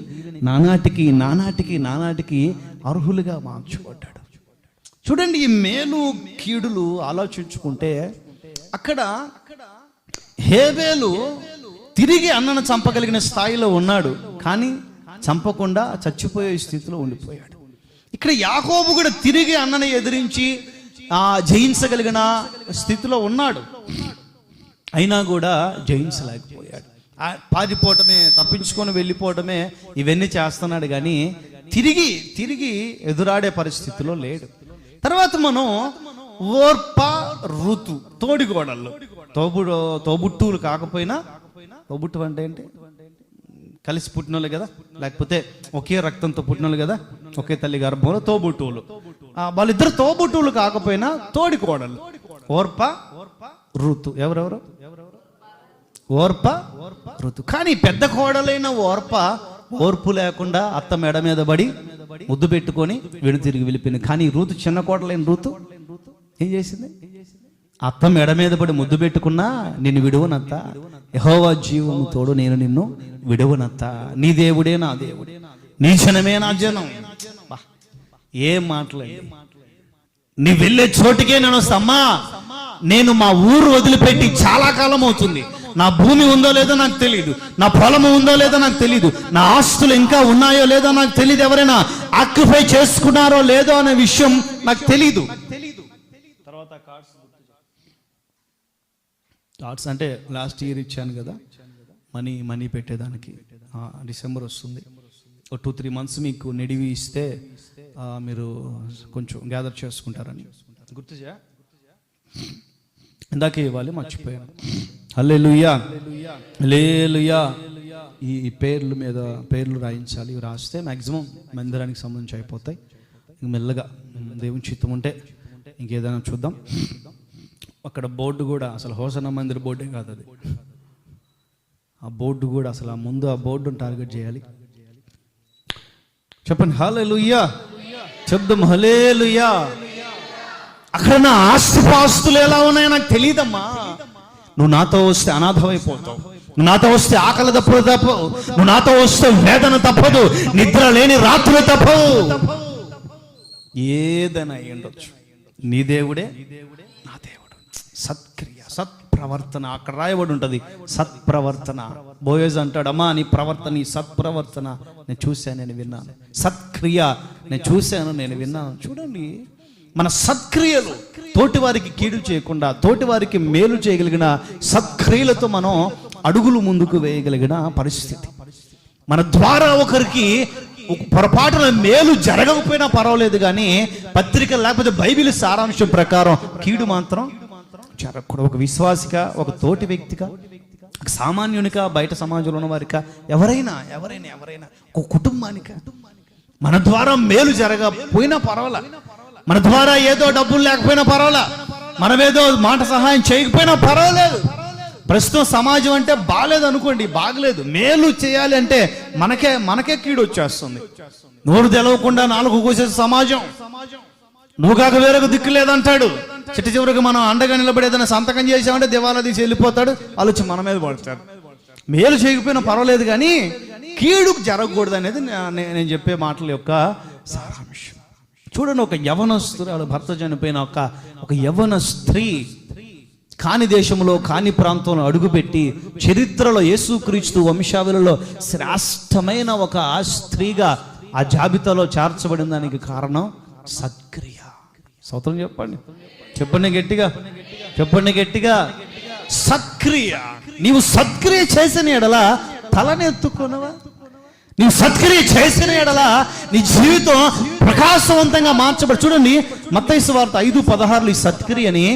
నానాటికి అర్హులుగా మార్చుకుంటాడు. చూడండి, ఈ మేలు కీడులు ఆలోచించుకుంటే అక్కడ హేబేలు తిరిగి అన్నను చంపగలిగిన స్థాయిలో ఉన్నాడు, కానీ చంపకుండా చచ్చిపోయే స్థితిలో ఉండిపోయాడు. ఇక్కడ యాకోబు కూడా తిరిగి అన్నని ఎదిరించి జయించగలిగిన స్థితిలో ఉన్నాడు, అయినా కూడా జయించలేకపోయాడు. పారిపోవటమే, తప్పించుకొని వెళ్ళిపోవటమే ఇవన్నీ చేస్తున్నాడు, కానీ తిరిగి ఎదురాడే పరిస్థితిలో లేడు. తర్వాత మనం ఓర్ప, రుతు, తోడిగోడళ్ళు, తోబుట్టువులు కాకపోయినా, తోబుట్టు అంటే ఏంటి, కలిసి పుట్టినోళ్ళు కదా, లేకపోతే ఒకే రక్తంతో పుట్టినోళ్ళు కదా, ఒకే తల్లి గర్భంలో తోబుట్టువులు. వాళ్ళిద్దరు తోబుట్టువులు కాకపోయినా తోడికోడళ్ళు, ఓర్ప, రుతు. ఎవరెవరు? ఓర్ప, రుతు. కానీ పెద్ద కోడలైన ఓర్పు లేకుండా అత్త మెడ మీద పడి ముద్దు పెట్టుకొని తిరిగి వెళ్ళిపోయింది. కానీ రుతు, చిన్న కోడలైన రుతు ఏం చేసింది? అత్త మెడ మీద పడి ముద్దు పెట్టుకున్నా నిన్ను విడువనత్త, యెహోవా జీవము తోడు నేను నిన్ను విడువనత్త, నీ దేవుడే నా దేవుడే, నీ జనమే నా జనం. ఏం మాటలండి! నీ వెళ్ళే చోటుకే నేను వస్తామ్మా, నేను మా ఊరు వదిలిపెట్టి చాలా కాలం అవుతుంది, నా భూమి ఉందో లేదో నాకు తెలియదు, నా పొలము ఉందో లేదో నాకు తెలియదు, నా ఆస్తులు ఇంకా ఉన్నాయో లేదో నాకు తెలియదు, ఎవరైనా ఆక్యుపై చేసుకున్నారో లేదో అనే విషయం నాకు తెలియదు. తర్వాత కార్డ్స్ అంటే లాస్ట్ ఇయర్ ఇచ్చాను కదా, మనీ పెట్టేదానికి. డిసెంబర్ వస్తుంది, ఒక 2-3 months మీకు నిడివి ఇస్తే మీరు కొంచెం గ్యాదర్ చేసుకుంటారని గుర్తుచే, ఇందాకే ఇవ్వాలి, మర్చిపోయాను. హల్లెలూయా, హల్లెలూయా. ఈ పేర్లు రాయించాలి. ఇవి రాస్తే మ్యాక్సిమం మందిరానికి సంబంధించి అయిపోతాయి. మెల్లగా దేవుని చిత్తం ఉంటే ఇంకేదైనా చూద్దాం. అక్కడ బోర్డు కూడా అసలు హోసన్న మందిర్ బోర్డే కాదు అది, ఆ బోర్డు కూడా అసలు ముందు ఆ బోర్డును టార్గెట్ చేయాలి. చెప్పండి హల్లెలూయా, చెప్దాం హల్లెలూయా. అక్కడ నా ఆస్తిపాస్తులు ఎలా ఉన్నాయో నాకు తెలియదమ్మా. నువ్వు నాతో వస్తే అనాథమైపోతావు, నువ్వు నాతో వస్తే ఆకలి తప్పదు, నువ్వు నాతో వస్తే వేదన తప్పదు, నిద్ర లేని రాత్రులు తప్పవు. ఏదైనా అయ్యుండొచ్చు, నీ దేవుడే నా దేవుడు. సత్క్రియ, సత్ప్రవర్తన, అక్కడ రాయబడి ఉంటుంది సత్ప్రవర్తన. బోయజ్ అంటాడు, అమ్మా నీ ప్రవర్తన, నీ సత్ప్రవర్తన నేను చూశాను, నేను విన్నాను. సత్క్రియ నేను చూశాను, నేను విన్నాను. చూడండి, మన సత్క్రియలు తోటి వారికి కీడు చేయకుండా, తోటి వారికి మేలు చేయగలిగిన సత్క్రియలతో మనం అడుగులు ముందుకు వేయగలిగిన పరిస్థితి. మన ద్వారా ఒకరికి పొరపాటున మేలు జరగకపోయినా పర్వాలేదు, కానీ పత్రిక లేకపోతే బైబిల్ సారాంశం ప్రకారం కీడు మాత్రం జరగకూడదు. ఒక విశ్వాసిగా, ఒక తోటి వ్యక్తిగా, ఒక సామాన్యునిగా, బయట సమాజంలో ఉన్న వారికా, ఎవరైనా ఒక కుటుంబానిక మన ద్వారా మేలు జరగకపోయినా పర్వాలా, మన ద్వారా ఏదో డబ్బులు లేకపోయినా పర్వాలా, మనమేదో మాట సహాయం చేయకపోయినా పర్వాలేదు. ప్రస్తుతం సమాజం అంటే బాగలేదు అనుకోండి, బాగలేదు. మేలు చేయాలి అంటే మనకే కీడు వచ్చేస్తుంది. నోరు తెలవకుండా నాలుగు కోసేసి సమాజం, నువ్వు కాక వేరొక దిక్కు లేదంటాడు. చిట్ట చివరికి మనం అండగా నిలబడి ఏదైనా సంతకం చేసామంటే దివాలా తీసి వెళ్ళిపోతాడు, ఆలోచి మన మీద పడతాడు. మేలు చేయకపోయినా పర్వాలేదు, కానీ కీడు జరగకూడదు అనేది నేను చెప్పే మాటల యొక్క సారాంశం. చూడండి, ఒక యవ్వనస్తురాలు, భర్త చనిపోయిన ఒక యవ్వన స్త్రీ కాని దేశంలో, కాని ప్రాంతంలో అడుగుపెట్టి చరిత్రలో యేసుక్రీస్తు వంశావళిలో శ్రేష్టమైన ఒక స్త్రీగా ఆ జాబితాలో చేర్చబడిన దానికి కారణం సత్క్రియ. స్తోత్రం చెప్పండి గట్టిగా సత్క్రియ. నీవు సత్క్రియ చేసిన ఎడల తలనెత్తుకునవా? నీవు సత్క్రియ చేసిన ఎడల నీ జీవితం ప్రకాశవంతంగా మార్చబడి. చూడండి, మత్తయి సువార్త 5:16 ఈ సత్క్రియని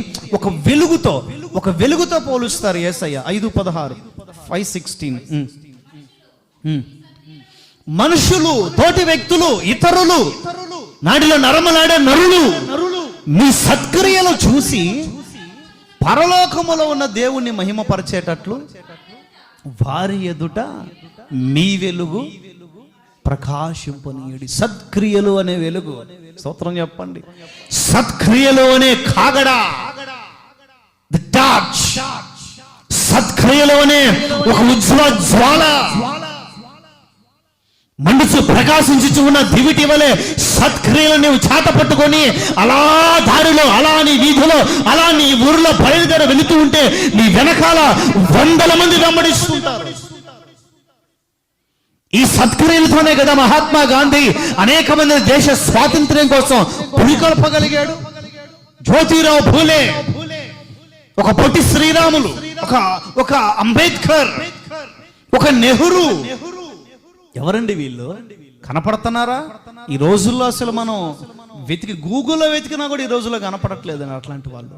ఒక వెలుగుతో పోలుస్తారు యేసయ్య. 5:16 5:16 మనుషులు, తోటి వ్యక్తులు, ఇతరులు, నాడిలో నరమలాడే నరులు నీ సత్క్రియలు చూసి పరలోకములో ఉన్న దేవుణ్ణి మహిమపరిచేటట్లు వారి ఎదుట మీ వెలుగు ప్రకాశింపనీయుడి. సత్క్రియలు అనే వెలుగు. స్తోత్రం చెప్పండి. సత్క్రియలు అనే కాగడ, ది టార్చ్, సత్క్రియలు అనే ఒక ఉజ్వల జ్వాల మండుచు ప్రకాశించుచు ఉన్న దివిటి వలె సత్క్రియలు నీవు చేత పట్టుకొని అలా దారిలో, అలా నీ వీధిలో, అలా నీ ఊరిలో బయలుదేరి వెళుతూ ఉంటే నీ వెనకాల 100 మంది వెంబడిస్తుంటారు. ఈ సత్క్రియలతోనే కదా మహాత్మా గాంధీ అనేక మంది దేశ స్వాతంత్ర్యం కోసం పురికొల్పగలిగాడు. జ్యోతిరావు ఫూలే, ఒక పొట్టి శ్రీరాములు, ఒక అంబేద్కర్, ఒక నెహ్రూ. ఎవరండి వీళ్ళు? కనపడుతున్నారా? ఈ రోజుల్లో అసలు మనం గూగుల్లో వెతికినా కూడా ఈ రోజుల్లో కనపడట్లేదని అట్లాంటి వాళ్ళు.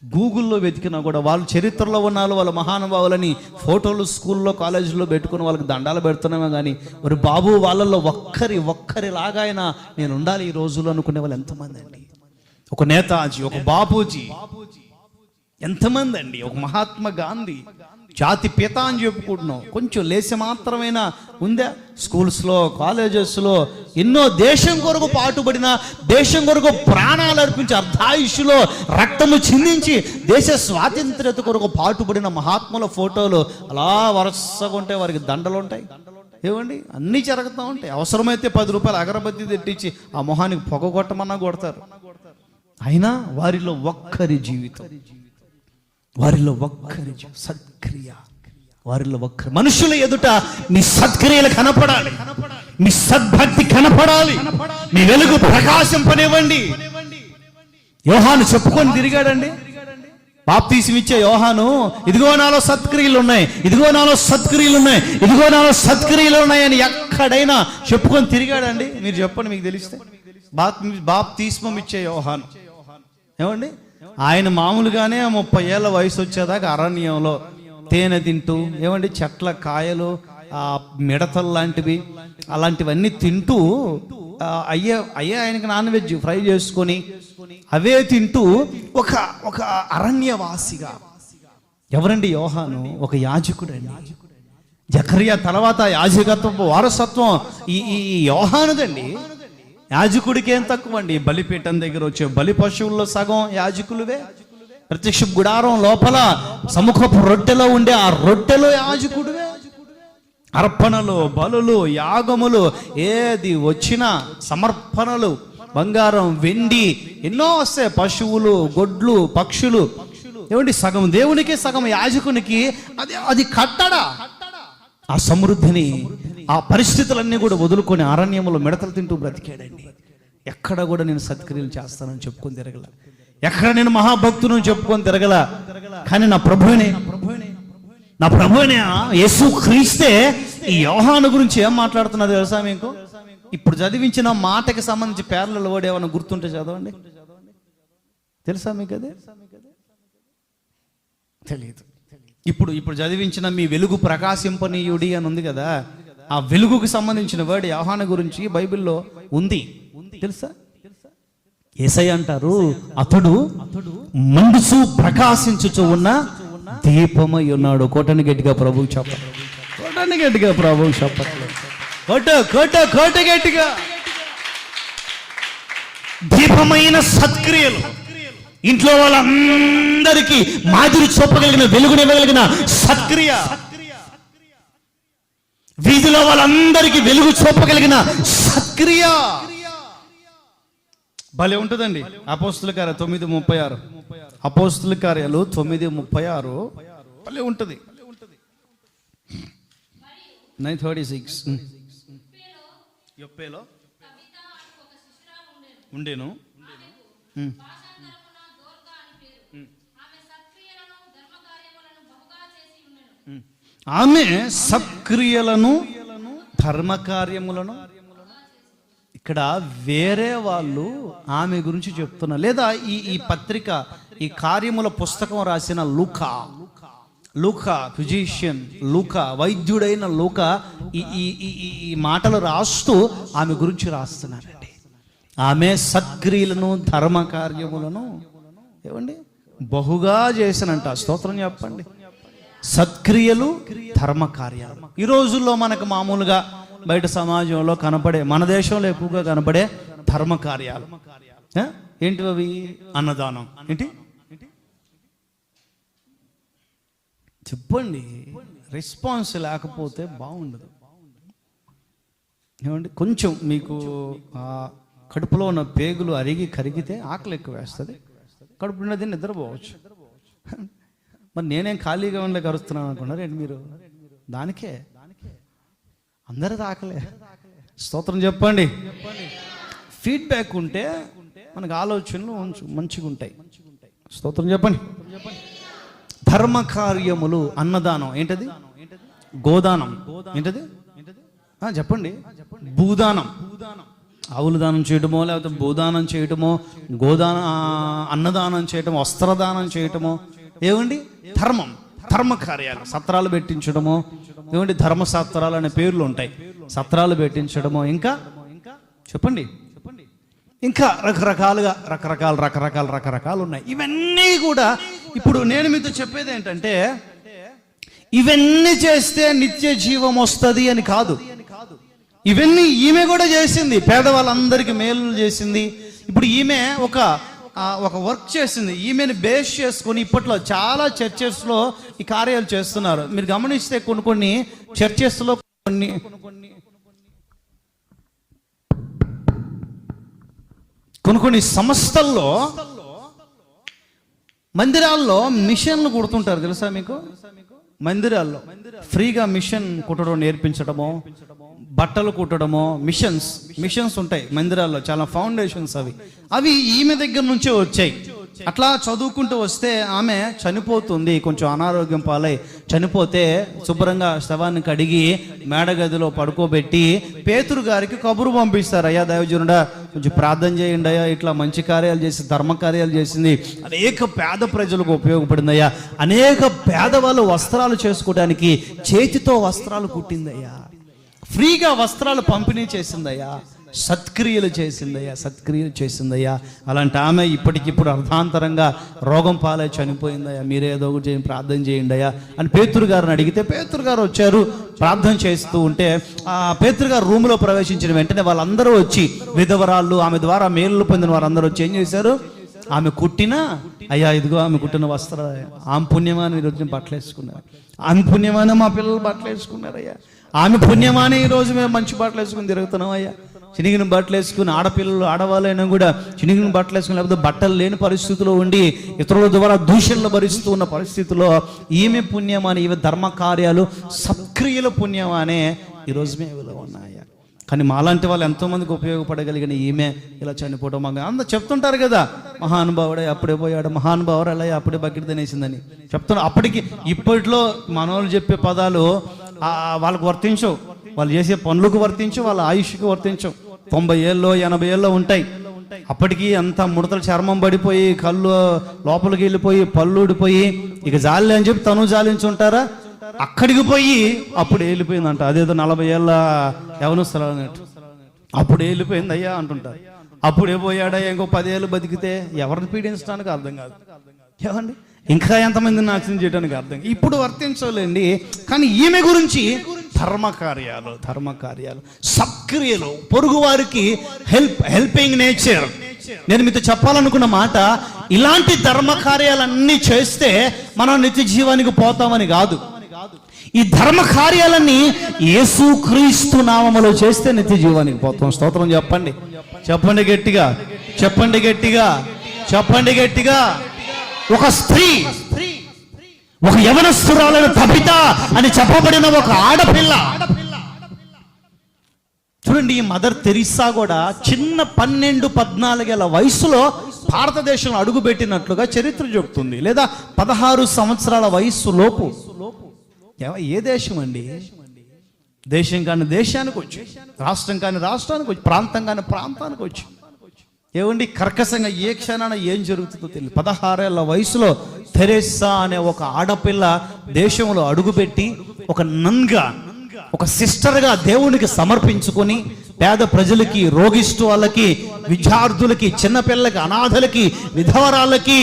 గూగుల్లో వెతికినా కూడా వాళ్ళు చరిత్రలో ఉన్న వాళ్ళ మహానుభావులని ఫోటోలు స్కూల్లో, కాలేజీలో పెట్టుకుని వాళ్ళకి దండాలు పెడుతున్నామే కానీ మరి బాబు వాళ్ళల్లో ఒక్కరిలాగా అయినా నేను ఉండాలి ఈ రోజుల్లో అనుకునే వాళ్ళు ఎంతమంది అండి? ఒక నేతాజీ, ఒక బాపూజీ, ఎంతమంది అండి? ఒక మహాత్మా గాంధీ, జాతి పిత అని చెప్పుకుంటున్నాం. కొంచెం లేసి మాత్రమైనా ఉందా? స్కూల్స్లో, కాలేజెస్లో ఎన్నో దేశం కొరకు పాటుపడిన, దేశం కొరకు ప్రాణాలు అర్పించి, అర్ధాయుషులో రక్తము చిందించి దేశ స్వాతంత్ర్యత కొరకు పాటుపడిన మహాత్ముల ఫోటోలు అలా వరుసగా ఉంటాయి. వారికి దండలు ఉంటాయి, ఏమండి, అన్నీ జరుగుతూ ఉంటాయి. అవసరమైతే 10 రూపాయలు అగరబత్తి తెట్టించి ఆ మొహానికి పొగ కొట్టమన్నా కొడతారు. అయినా వారిలో ఒక్కరి జీవితం, సత్క్రియ, వారిలో ఒక్కరి. మనుషుల ఎదుట మీ సత్క్రియలు కనపడాలి, మీ సద్భక్తి కనపడాలి, మీ వెలుగు ప్రకాశింపనివ్వండి. యోహాను చెప్పుకొని తిరిగాడండి. బాప్తీసం ఇచ్చే యోహాను, ఇదిగో నాలో సత్క్రియలు ఉన్నాయి, ఇదిగో నాలో సత్క్రియలు ఉన్నాయి, ఇదిగో నాలో సత్క్రియలు ఉన్నాయని ఎక్కడైనా చెప్పుకొని తిరిగాడండి? మీరు చెప్పండి, మీకు తెలిస్తే. బాప్తీస్మం ఇచ్చే యోహాను ఏమండి, ఆయన మామూలుగానే 30 ఏళ్ళ వయసు వచ్చేదాకా అరణ్యంలో తేనె తింటూ, ఏమండి, చెట్ల కాయలు, మిడతలు లాంటివి, అలాంటివన్నీ తింటూ, అయ్యే ఆయనకి నాన్ వెజ్ ఫ్రై చేసుకొని అవే తింటూ ఒక అరణ్యవాసిగా. ఎవరండి యోహాను? ఒక యాజకుడండి. జకర్యా తర్వాత యాజకత్వం వారసత్వం ఈ యోహానుదండి. యాజకుడికి ఏం తక్కువ అండి? బలిపీఠం దగ్గర వచ్చే బలి పశువుల్లో సగం యాజకులువే. ప్రత్యక్ష గుడారం లోపల సముఖపు రొట్టెలో ఉండే ఆ రొట్టెలో యాజకుడివే. అర్పణలు, బలులు, యాగములు, ఏది వచ్చినా సమర్పణలు, బంగారం, వెండి ఎన్నో వస్తాయి. పశువులు, గొడ్లు, పక్షులు, ఏమండి, సగం దేవునికి సగం యాజకునికి. అది కట్టడా? ఆ సమృద్ధిని, ఆ పరిస్థితులన్నీ కూడా వదులుకొని అరణ్యంలో మిడతలు తింటూ బ్రతికాడండి. ఎక్కడ కూడా నేను సత్క్రియలు చేస్తానని చెప్పుకొని తిరగల, ఎక్కడ నేను మహాభక్తులను చెప్పుకొని తిరగల, కానీ నా ప్రభువుని నా ప్రభు అయిన యేసు క్రీస్తే ఈ యోహాను గురించి ఏం మాట్లాడుతున్నారు తెలుసా మీకు? ఇప్పుడు చదివించిన మాటకి సంబంధించి పేర్లలో కూడా ఏమైనా గుర్తుంటే చదవండి. తెలుసా మీకు? అదే తెలియదు. ఇప్పుడు చదివించిన మీ వెలుగు ప్రకాశింపనీయుడి అని ఉంది కదా, ఆ వెలుగుకు సంబంధించిన వర్డ్ యోహాను గురించి బైబిల్లో ఉంది. తెలుసా? యేసయ్య అంటారు, అతడు మండుచు ప్రకాశించుచు ఉన్న దీపమై ఉన్నాడు. కోటని గట్టిగా ప్రభువు చెప్పండి. కోటని గట్టిగా ప్రభువు చెప్పండి. కోట గట్టిగా. దీపమైన సత్క్రియలు, ఇంట్లో వాళ్ళందరికీ మాదిరి చూపగలిగిన, వెలుగునివ్వగలిగిన సత్క్రియ, వీధిలో వాళ్ళందరికీ వెలుగు చూపగలిగిన సత్క్రియ భలే ఉంటుందండి. అపోస్తుల కార్యాలు 9:36, అపోస్తుల కార్యాలు 9:36 భలే ఉంటుంది. 9:36 యొప్పేలో ఉండేను. ఆమె సత్క్రియలను ధర్మకార్యములను, ఇక్కడ వేరే వాళ్ళు ఆమె గురించి చెప్తున్నారు. లేదా ఈ పత్రిక, ఈ కార్యముల పుస్తకం రాసిన లూకా ఫిజిషియన్, లూకా వైద్యుడైన లూకా ఈ మాటలు రాస్తూ ఆమె గురించి రాస్తున్నారండి. ఆమె సత్క్రియలను ధర్మకార్యములను ఏమండి బహుగా చేసినంట. స్తోత్రం చెప్పండి. సత్క్రియలు ధర్మకార్యాలు ఈ రోజుల్లో మనకు మామూలుగా బయట సమాజంలో కనపడే, మన దేశంలో ఎక్కువగా కనపడే ధర్మకార్యాలు ఏంటి అవి? అన్నదానం. ఏంటి చెప్పండి. రెస్పాన్స్ లేకపోతే బాగుండదు ఏమండి. కొంచెం మీకు కడుపులో ఉన్న పేగులు అరిగి కరిగితే ఆకలి ఎక్కువ వేస్తుంది, కడుపు నిండా నిద్రపోవచ్చు. మరి నేనేం ఖాళీగా ఉండలేక అరుస్తున్నాను అనుకున్నారు ఏంటి మీరు? దానికే అందరిది ఆకలే. స్తోత్రం చెప్పండి. ఫీడ్బ్యాక్ ఉంటే మనకు ఆలోచనలు మంచిగా ఉంటాయి. స్తోత్రం చెప్పండి. ధర్మకార్యములు, అన్నదానం ఏంటది? గోదానం ఏంటది? చెప్పండి. భూదానం, ఆవులు దానం చేయటమో, లేకపోతే భూదానం చేయటమో, అన్నదానం చేయటమో, వస్త్రదానం చేయటమో ఏమండి ధర్మం, ధర్మకార్యాలు. సత్రాలు పెట్టించడమో ఏమండి, ధర్మసత్రాలు అనే పేర్లు ఉంటాయి. సత్రాలు పెట్టించడమో, ఇంకా చెప్పండి, ఇంకా రకరకాలు ఉన్నాయి. ఇవన్నీ కూడా ఇప్పుడు నేను మీతో చెప్పేది ఏంటంటే, ఇవన్నీ చేస్తే నిత్య జీవం వస్తుంది అని కాదు. ఇవన్నీ ఈమె కూడా చేసింది, పేదవాళ్ళందరికీ మేలు చేసింది. ఇప్పుడు ఈమె ఒక వర్క్ చేసింది. ఈమెను బేస్ చేసుకొని ఇప్పట్లో చాలా చర్చెస్లో ఈ కార్యాలు చేస్తున్నారు. మీరు గమనిస్తే కొన్ని చర్చెస్లో, కొన్ని సంస్థల్లో, మందిరాల్లో మిషన్లు కుడుతుంటారు. తెలుసా మీకు? మందిరాల్లో ఫ్రీగా మిషన్ కుట్టడం నేర్పించడమో, బట్టలు కుట్టడమో, మిషన్స్ ఉంటాయి మందిరాల్లో, చాలా ఫౌండేషన్స్. అవి ఈమె దగ్గర నుంచే వచ్చాయి. అట్లా చదువుకుంటూ వస్తే ఆమె చనిపోతుంది, కొంచెం అనారోగ్యం పాలై చనిపోతే శుభ్రంగా శవాన్ని కడిగి మేడగదిలో పడుకోబెట్టి పేతురు గారికి కబురు పంపిస్తారు. అయ్యా దైవజనుడా, కొంచెం ప్రార్థన చేయండి అయ్యా, ఇట్లా మంచి కార్యాలు చేసి ధర్మకార్యాలు చేసింది, అనేక పేద ప్రజలకు ఉపయోగపడింది అయ్యా, అనేక పేదవాళ్ళు వస్త్రాలు చేసుకోవడానికి చేతితో వస్త్రాలు కుట్టిందయ్యా, ఫ్రీగా వస్త్రాలు పంపిణీ చేసిందయ్యా, సత్క్రియలు చేసిందయ్యా. అలాంటి ఆమె ఇప్పటికిప్పుడు అర్ధాంతరంగా రోగం పాలై చనిపోయిందయ్యా. మీరేదో ఒకటి ప్రార్థన చేయండి అయ్యా అని పేతురు గారిని అడిగితే, పేతురు గారు వచ్చారు. ప్రార్థన చేస్తూ ఉంటే ఆ పేతురు గారు రూములో ప్రవేశించిన వెంటనే వాళ్ళందరూ వచ్చి, విధవరాళ్ళు, ఆమె ద్వారా మేలు పొందిన వారందరూ వచ్చి ఏం చేశారు? ఆమె కుట్టిన, అయ్యా ఇదిగో ఆమె కుట్టిన వస్త్రాలు, ఆమె పుణ్యమాని ఈరోజు బట్టలు వేసుకున్నారు, ఆమె పుణ్యమానే మా పిల్లలు బట్టలు వేసుకున్నారయ్యా, ఆమె పుణ్యమానే ఈరోజు మేము మంచి బట్టలు వేసుకుని తిరుగుతున్నాం అయ్యా. చినిగిన బట్టలు వేసుకుని ఆడపిల్లలు, ఆడవాళ్ళైనా కూడా చినిగిన బట్టలు వేసుకుని, లేకపోతే బట్టలు లేని పరిస్థితిలో ఉండి ఇతరుల ద్వారా దూషణలు భరిస్తూ ఉన్న పరిస్థితిలో ఈమె పుణ్యమాని, ఈమె ధర్మకార్యాలు సత్క్రియల పుణ్యమానే ఈరోజు మేము ఉన్నాయా. కానీ మాలాంటి వాళ్ళు ఎంతోమందికి ఉపయోగపడగలిగిన ఈమె ఇలా చనిపోవడం మాకు అందరూ చెప్తుంటారు కదా, మహానుభావుడే అప్పుడే పోయాడు, మహానుభావుడు అలా అప్పుడే బకెట్ తినేసిందని చెప్తున్నారు. అప్పటికి ఇప్పట్లో మనోళ్ళు చెప్పే పదాలు వాళ్ళకు వర్తించవు, వాళ్ళు చేసే పనులకు వర్తించవు, వాళ్ళ ఆయుష్కి వర్తించవు. 90 ఏళ్ళు 80 ఏళ్ళు ఉంటాయి. అప్పటికి అంత ముడతలు చర్మం పడిపోయి, కళ్ళు లోపలికి వెళ్ళిపోయి, పళ్ళు ఊడిపోయి, ఇక జాలి అని చెప్పి తను జాలించుంటారా, అక్కడికి పోయి అప్పుడు వెళ్ళిపోయిందంట. అదేదో 40 ఏళ్ళ యవనస్తులు అన్నట్టు అప్పుడు వెళ్ళిపోయింది అయ్యా అంటుంటారు. అప్పుడే పోయాడా, ఇంకో 10 ఏళ్ళు బతికితే ఎవరిని పీడించడానికి అర్థం కాదు. ఏమండి, ఇంకా ఎంతమందిని నాశనం చేయడానికి అర్థం. ఇప్పుడు వర్తించలేండి. కానీ ఈమె గురించి ధర్మకార్యాలు సక్రియలు, పొరుగు వారికి హెల్పింగ్ నేచర్. నేను మీతో చెప్పాలనుకున్న మాట, ఇలాంటి ధర్మకార్యాలన్నీ చేస్తే మనం నిత్య జీవానికి పోతామని కాదు. ఈ ధర్మ కార్యాలన్నీ యేసుక్రీస్తు నామములో చేస్తే నిత్య జీవానికి పోతాం. స్తోత్రం చెప్పండి, చెప్పండి గట్టిగా, చెప్పండి గట్టిగా, చెప్పండి గట్టిగా. ఒక స్త్రీ, ఒక యవనస్తురాలైన తబిత అని చెప్పబడిన ఒక ఆడపిల్ల చూడండి. ఈ మదర్ తెరిసా కూడా చిన్న 12-14 ఏళ్ల వయసులో భారతదేశంలో అడుగుపెట్టినట్లుగా చరిత్ర చెబుతుంది. లేదా 16 సంవత్సరాల వయస్సు లోపు. ఏ దేశం అండి? దేశం కాని దేశానికి వచ్చి, రాష్ట్రం కాని రాష్ట్రానికి వచ్చి, ప్రాంతం కాని ప్రాంతానికి వచ్చి, ఏమండి కర్కశంగా ఏ క్షణాన ఏం జరుగుతుందో తెలియదు. 16 ఏళ్ల వయసులో తెరెస్సా అనే ఒక ఆడపిల్ల దేశంలో అడుగుపెట్టి ఒక నన్గా, ఒక సిస్టర్గా దేవునికి సమర్పించుకొని పేద ప్రజలకి, రోగిష్టు వాళ్ళకి, విద్యార్థులకి, చిన్నపిల్లలకి, అనాథలకి, విధవరాలకి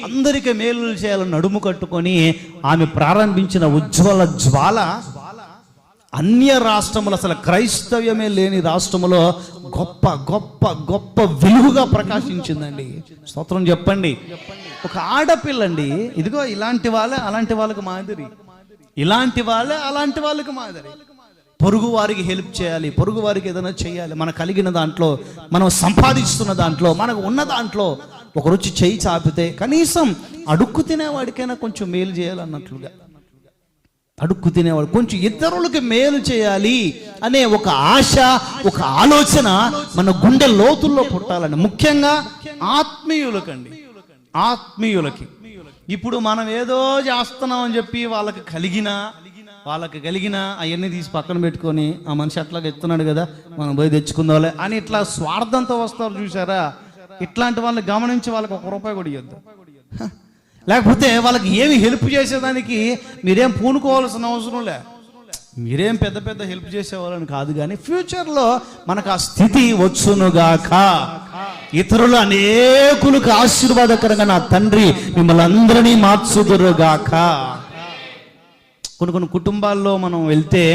అందరికీ మేలు చేయాలని నడుము కట్టుకొని ఆమె ప్రారంభించిన ఉజ్వల జ్వాల అన్య రాష్ట్రములు, అసలు క్రైస్తవ్యమే లేని రాష్ట్రములో గొప్ప గొప్ప గొప్ప వెలుగుగా ప్రకాశించిందండి. స్తోత్రం చెప్పండి. ఒక ఆడపిల్లండి. ఇదిగో ఇలాంటి వాళ్ళే అలాంటి వాళ్ళకి మాదిరి, ఇలాంటి వాళ్ళే అలాంటి వాళ్ళకి మాదిరి. పొరుగు వారికి హెల్ప్ చేయాలి, పొరుగు వారికి ఏదైనా చేయాలి. మనకు కలిగిన దాంట్లో, మనం సంపాదిస్తున్న దాంట్లో, మనకు ఉన్న దాంట్లో ఒకరొచ్చి చేయి చాపితే కనీసం అడుక్కు తినేవాడికైనా కొంచెం మేలు చేయాలన్నట్లుగా, అడుక్కు తినేవాడు కొంచెం ఇతరులకు మేలు చేయాలి అనే ఒక ఆశ, ఒక ఆలోచన మన గుండె లోతుల్లో పుట్టాలని. ముఖ్యంగా ఆత్మీయులకండి, ఆత్మీయులకి. ఇప్పుడు మనం ఏదో చేస్తున్నాం అని చెప్పి వాళ్ళకి కలిగిన అవన్నీ తీసి పక్కన పెట్టుకొని, ఆ మనిషి అట్లాగా ఎత్తున్నాడు కదా, మనం పోయి తెచ్చుకుందాంలే అని ఇట్లా స్వార్థంతో వస్తారు చూసారా. ఇట్లాంటి వాళ్ళని గమనించి వాళ్ళకి ₹1 కూడా ఇవ్వద్దు. లేకపోతే వాళ్ళకి ఏమి హెల్ప్ చేసేదానికి మీరేం పూనుకోవాల్సిన అవసరం లే. మీరేం పెద్ద పెద్ద హెల్ప్ చేసేవాళ్ళని కాదు, కానీ ఫ్యూచర్లో మనకు ఆ స్థితి వచ్చునుగాక. ఇతరులు అనేకులకు ఆశీర్వాదకరంగా నా తండ్రి మిమ్మల్ని అందరినీ మార్చుదురుగాక. కొన్ని కుటుంబాల్లో మనం వెళ్తే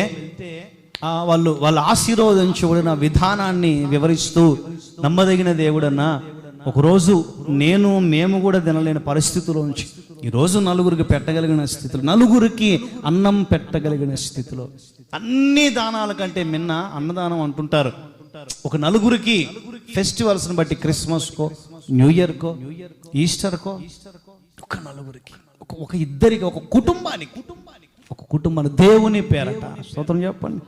వాళ్ళు ఆశీర్వదించబడిన విధానాన్ని వివరిస్తూ, నమ్మదగిన దేవుడన్నా ఒకరోజు మేము కూడా తినలేని పరిస్థితుల్లో నుంచి ఈరోజు నలుగురికి పెట్టగలిగిన స్థితిలో, నలుగురికి అన్నం పెట్టగలిగిన స్థితిలో, అన్ని దానాల కంటే మిన్న అన్నదానం అంటుంటారు. ఒక నలుగురికి ఫెస్టివల్స్ని బట్టి, క్రిస్మస్కో, న్యూ ఇయర్కో, ఈస్టర్కో, ఒక నలుగురికి, ఒక ఇద్దరికి, ఒక కుటుంబాన్ని దేవుని పేరట. స్తోత్రం చెప్పండి.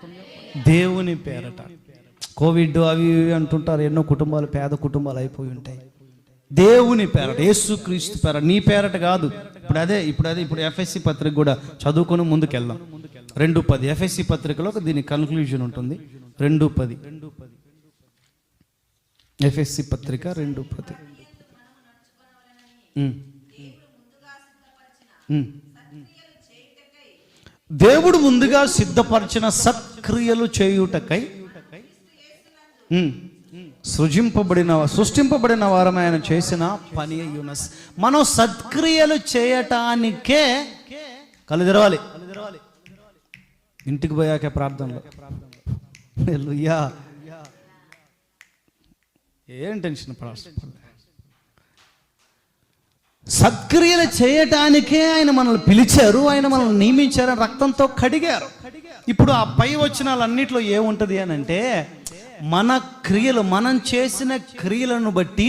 దేవుని పేరట. కోవిడ్ అవి అంటుంటారు, ఎన్నో కుటుంబాలు పేద కుటుంబాలు అయిపోయి ఉంటాయి. దేవుని పేరట, యేసుక్రీస్తు పేరట, నీ పేరట కాదు. ఇప్పుడు ఎఫ్ఎస్సి పత్రిక కూడా చదువుకొని ముందుకెళ్దాం. 2:10 ఎఫ్ఎస్సి పత్రికలో దీని కన్క్లూజన్ ఉంటుంది. 2:10 ఎఫ్ఎస్సి పత్రిక 2:10. దేవుడు ముందుగా సిద్ధపరిచిన సత్క్రియలు చేయుటకై సృష్టింపబడిన వారమే ఆయన చేసిన పని అయ్యున్నస్. మనం సత్క్రియలు చేయటానికే కళ్ళు తెరవాలి. ఇంటికి పోయాక ప్రార్థనలో హల్లెలూయా. ఏం టెన్షన్ పడాల్సిన సత్క్రియలు చేయటానికే ఆయన మనల్ని పిలిచారు, ఆయన మనల్ని నియమించారు, రక్తంతో కడిగారు. ఇప్పుడు ఆ పై వచనాలన్నిట్లో ఏముంటది అని అంటే, మన క్రియలు, మనం చేసిన క్రియలను బట్టి